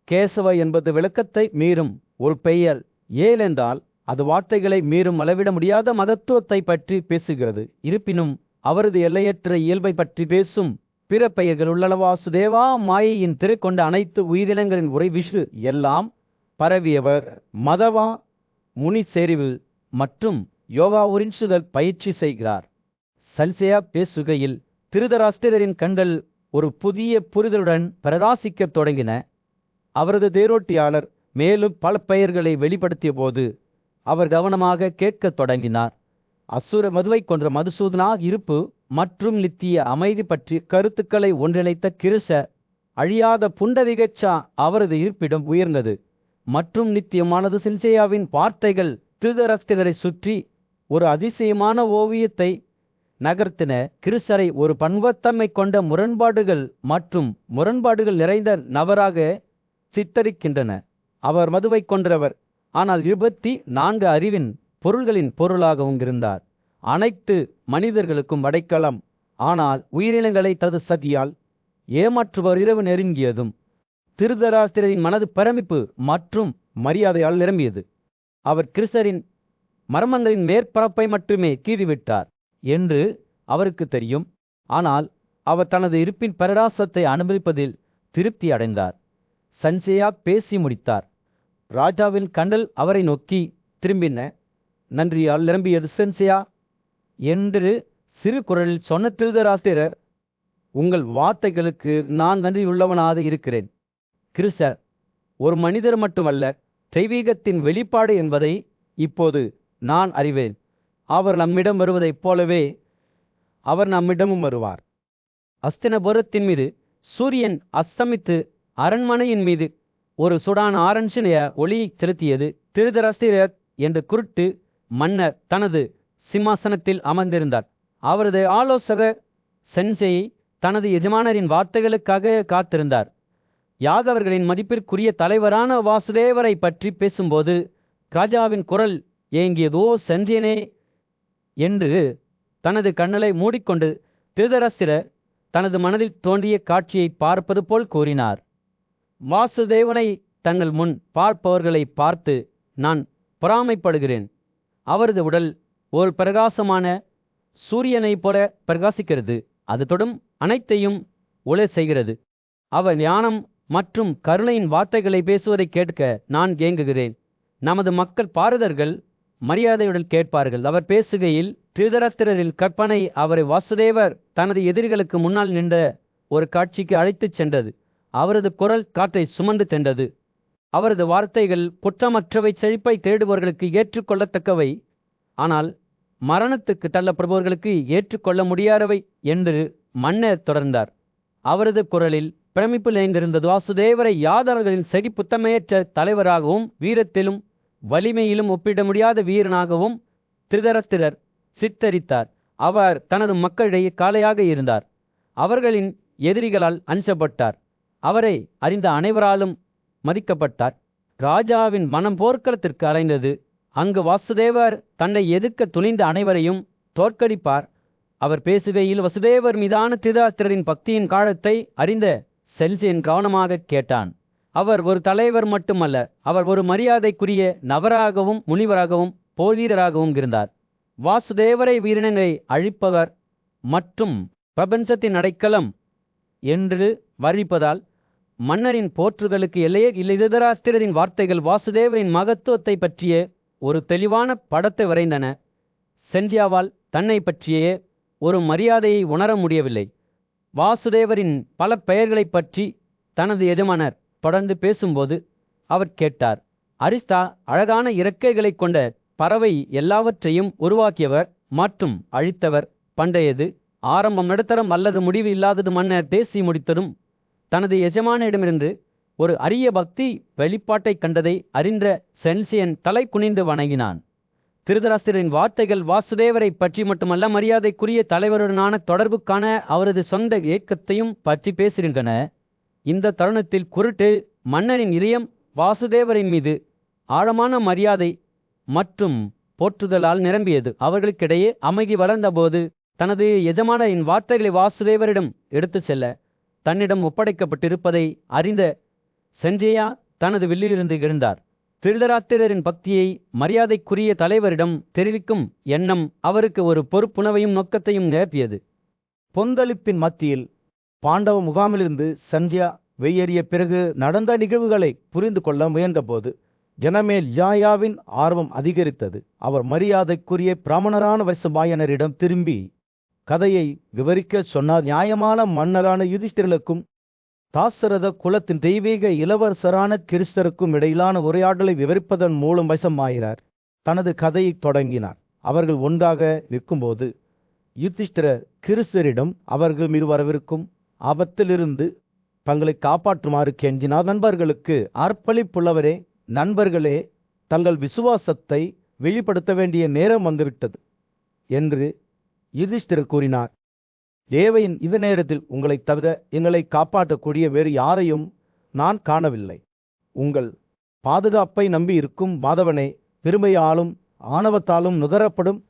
Speaker 3: கேசவ என்பது விளக்கத்தை மீறும் ஒரு பெயர். ஏனென்றால் அது வார்த்தைகளை மீறும் அளவிட முடியாத மகத்துவத்தை பற்றி பேசுகிறது. இருப்பினும் அவரது எல்லையற்ற இயல்பை பற்றி பேசும் பிற பெயர்கள் உள்ளளவா. சுதேவா, மாயையின் திரை கொண்ட அனைத்து உயிரினங்களின் உரை விஷ்ணு எல்லாம் பரவியவர். மதவா, முனி செறிவு மற்றும் யோகா உறிஞ்சுதல் பயிற்சி செய்கிறார். சல்சேயா பேசுகையில் திருதராஷ்டிரரின் கண்கள் ஒரு புதிய புரிதலுடன் பிரகாசிக்கத் தொடங்கின. அவரது தேரோட்டியாளர் மேலும் பல பெயர்களை வெளிப்படுத்திய போது அவர் கவனமாக கேட்கத் தொடங்கினார். அசுர மதுவை கொன்ற மதுசூதனா இருப்பு மற்றும் நித்திய அமைதி பற்றி கருத்துக்களை ஒன்றிணைத்த கிருஷ அழியாத புண்டரிகச்சா அவரது இருப்பிடம் உயர்ந்தது மற்றும் நித்தியமானது. சில்சேயாவின் வார்த்தைகள் திருதராஷ்டிரரை சுற்றி ஒரு அதிசயமான ஓவியத்தை நகர்த்தின கிறிஸ்தரை ஒரு பன்முகத்தன்மை கொண்ட முரண்பாடுகள் நிறைந்த நபராக சித்தரிக்கின்றன. அவர் மதுவை கொன்றவர், ஆனால் 24 அறிவின் பொருள்களின் பொருளாகவும் இருந்தார். அனைத்து மனிதர்களுக்கும் அடைக்கலம், ஆனால் உயிரினங்களை தனது சதியால் ஏமாற்றுவர் இரவு நெருங்கியதும். திருதராஷ்டிரரின் மனது பிரமிப்பு மற்றும் மரியாதையால் நிரம்பியது. அவர் கிறிஸ்தரின் மர்மங்களின் மேற்பரப்பை மட்டுமே கீறிவிட்டார் என்று அவருக்கு தெரியும். ஆனால் அவர் தனது இருப்பின் பிரகாசத்தை அனுபவிப்பதில் திருப்தி அடைந்தார். சஞ்சயா பேசி முடித்தார். ராஜாவின் கண்கள் அவரை நோக்கி திரும்பின. நன்றியால் நிரம்பியது சஞ்சயா என்று சிறு குரலில் சொன்ன திருதராஷ்டிரர், உங்கள் வார்த்தைகளுக்கு நான் நன்றியுள்ளவனாக இருக்கிறேன். கிறிஸ்தர் ஒரு மனிதர் மட்டுமல்ல, தெய்வீகத்தின் வெளிப்பாடு என்பதை இப்போது நான் அறிவேன். அவர் நம்மிடம் வருவதைப் போலவே அவர் நம்மிடமும் வருவார். அஸ்தினபுரத்தின் மீது சூரியன் அஸ்தமித்து அரண்மனையின் மீது ஒரு சுடான ஆரஞ்சு நிற ஒளியை செலுத்தியது. திருதராஷ்டிரர் என்ற குருட்டு மன்னர் தனது சிம்மாசனத்தில் அமர்ந்திருந்தார். அவரது ஆலோசகர் சென்சேயை தனது எஜமானரின் வார்த்தைகளுக்காக காத்திருந்தார். யாதவர்களின் மதிப்பிற்குரிய தலைவரான வாசுதேவரை பற்றி பேசும்போது ராஜாவின் குரல் ஏங்கியதோ செஞ்சேனே என்று தனது கண்களை மூடிக்கொண்டு திருதராஷ்டிரர் தனது மனதில் தோன்றிய காட்சியை பார்ப்பது போல் கூறினார். வாசுதேவனை தங்கள் முன் பார்ப்பவர்களை பார்த்து நான் பொறாமைப்படுகிறேன். அவரது உடல் ஒரு பிரகாசமான சூரியனைப் போல பிரகாசிக்கிறது. அது தொடும் அனைத்தையும் ஒளி செய்கிறது. அவர் ஞானம் மற்றும் கருணையின் வார்த்தைகளை பேசுவதை கேட்க நான் ஏங்குகிறேன். நமது மக்கள் பாரதர்கள் மரியாதையுடன் கேட்பார்கள். அவர் பேசுகையில் திருதராஷ்டிரரின் கற்பனை அவரை வாசுதேவர் தனது எதிரிகளுக்கு முன்னால் நின்ற ஒரு காட்சிக்கு அழைத்துச் சென்றது. அவரது குரல் காற்றை சுமந்து சென்றது. அவரது வார்த்தைகள் குற்றமற்றவை, செழிப்பை தேடுபவர்களுக்கு ஏற்றுக்கொள்ளத்தக்கவை, ஆனால் மரணத்துக்கு தள்ளப்படுபவர்களுக்கு ஏற்றுக்கொள்ள முடியாதவை என்று மன்னர் தொடர்ந்தார். அவரது குரலில் பிரமிப்பு நிறைந்திருந்தது. வாசுதேவரை யாதவர்களின் சகிப்புத்தன்மையற்ற தலைவராகவும் வீரத்திலும் வலிமையிலும் ஒப்பிட முடியாத வீரனாகவும் திருதராஷ்டிரர் சித்தரித்தார். அவர் தனது மக்களிடையே காளையாக இருந்தார். அவர்களின் எதிரிகளால் அஞ்சப்பட்டார். அவரை அறிந்த அனைவராலும் மதிக்கப்பட்டார். ராஜாவின் மனம் போர்க்களத்திற்கு அலைந்தது. அங்கு வாசுதேவர் தன்னை எதிர்க்க துணிந்த அனைவரையும் தோற்கடிப்பார். அவர் பேசுகையில் வசுதேவர் மீதான திருதராஷ்டிரரின் பக்தியின் காலத்தை அறிந்த செல்சேன் கவனமாக கேட்டான். அவர் ஒரு தலைவர் மட்டுமல்ல, அவர் ஒரு மரியாதைக்குரிய நபராகவும் முனிவராகவும் போலீரராகவும் இருந்தார். வாசுதேவரை வீரனை அழிப்பவர் மற்றும் பிரபஞ்சத்தின் அடைக்கலம் என்று வர்ணிப்பதால் மன்னரின் போற்றுதலுக்கு எல்லையே இல்லை. திருதராஷ்டிரரின் வார்த்தைகள் வாசுதேவரின் மகத்துவத்தை பற்றிய ஒரு தெளிவான படத்தை வரைந்தன. சென்ஜியாவால் தன்னை பற்றிய ஒரு மரியாதையை உணர முடியவில்லை. வாசுதேவரின் பல பெயர்களை பற்றி தனது எஜமானர் தொடர்ந்து பேசும்போது அவர் கேட்டார். அரிஸ்தா அழகான இறக்கைகளை கொண்ட பறவை எல்லாவற்றையும் உருவாக்கியவர் மற்றும் அழித்தவர். பண்டையது, ஆரம்பம், நடுத்தரம் அல்லது முடிவு இல்லாதது. மன்னர் பேசி முடித்ததும் தனது எஜமானிடமிருந்து ஒரு அரிய பக்தி வெளிப்பாட்டை கண்டதை அறிந்த சென்சியன் தலை குனிந்து வணங்கினான். திருதராஷ்டிரரின் வார்த்தைகள் வாசுதேவரை பற்றி மட்டுமல்ல, மரியாதைக்குரிய தலைவருடனான தொடர்புக்கான அவரது சொந்த ஏக்கத்தையும் பற்றி பேசுகின்றன. இந்த தருணத்தில் குருட்டு மன்னரின் இதயம் வாசுதேவரின் மீது ஆழமான மரியாதை மற்றும் போற்றுதலால் நிரம்பியது. அவர்களுக்கிடையே அமைதி வளர்ந்தபோது தனது எஜமானரின் வார்த்தைகளை வாசுதேவரிடம் எடுத்து செல்ல தன்னிடம் ஒப்படைக்கப்பட்டிருப்பதை அறிந்த செஞ்சேயா தனது வில்லிலிருந்து எழுந்தார். திருதராஷ்டிரரின் பக்தியை மரியாதைக்குரிய தலைவரிடம் தெரிவிக்கும் எண்ணம் அவருக்கு ஒரு பொறுப்புணவையும் நோக்கத்தையும் நிரப்பியது.
Speaker 2: பொந்தளிப்பின் மத்தியில் பாண்டவ முகாமிலிருந்து சஞ்சயா வெளியேறிய பிறகு நடந்த நிகழ்வுகளை புரிந்து கொள்ள முயன்றபோது ஜனமேல் யாயாவின் ஆர்வம் அதிகரித்தது. அவர் மரியாதைக்குரிய பிராமணரான வைசபாயனரிடம் திரும்பி கதையை விவரிக்க சொன்னார். நியாயமான மன்னரான யுதிஷ்டிரருக்கும் தாசரத குலத்தின் தெய்வீக இளவரசரான கிறிஸ்தருக்கும் இடையிலான உரையாடலை விவரிப்பதன் மூலம் வைசமாயினார் தனது கதையை தொடங்கினார். அவர்கள் ஒன்றாக நிற்கும்போது யுதிஷ்டிரர் கிறிஸ்தரிடம் அவர்கள் மீது வரவிருக்கும் ஆபத்திலிருந்து தங்களை காப்பாற்றுமாறு கெஞ்சினார். நண்பர்களுக்கு அர்ப்பணிப்புள்ளவரே, நண்பர்களே, தங்கள் விசுவாசத்தை வெளிப்படுத்த வேண்டிய நேரம் வந்துவிட்டது என்று யுதிஷ்டிரர் கூறினார், தேவையின் இந்த நேரத்தில் உங்களைத் தவிர எங்களை காப்பாற்றக்கூடிய வேறு யாரையும் நான் காணவில்லை. உங்கள் பாதுகாப்பை நம்பி இருக்கும் மாதவனே, பெருமையாலும் ஆணவத்தாலும் நுகரப்படும்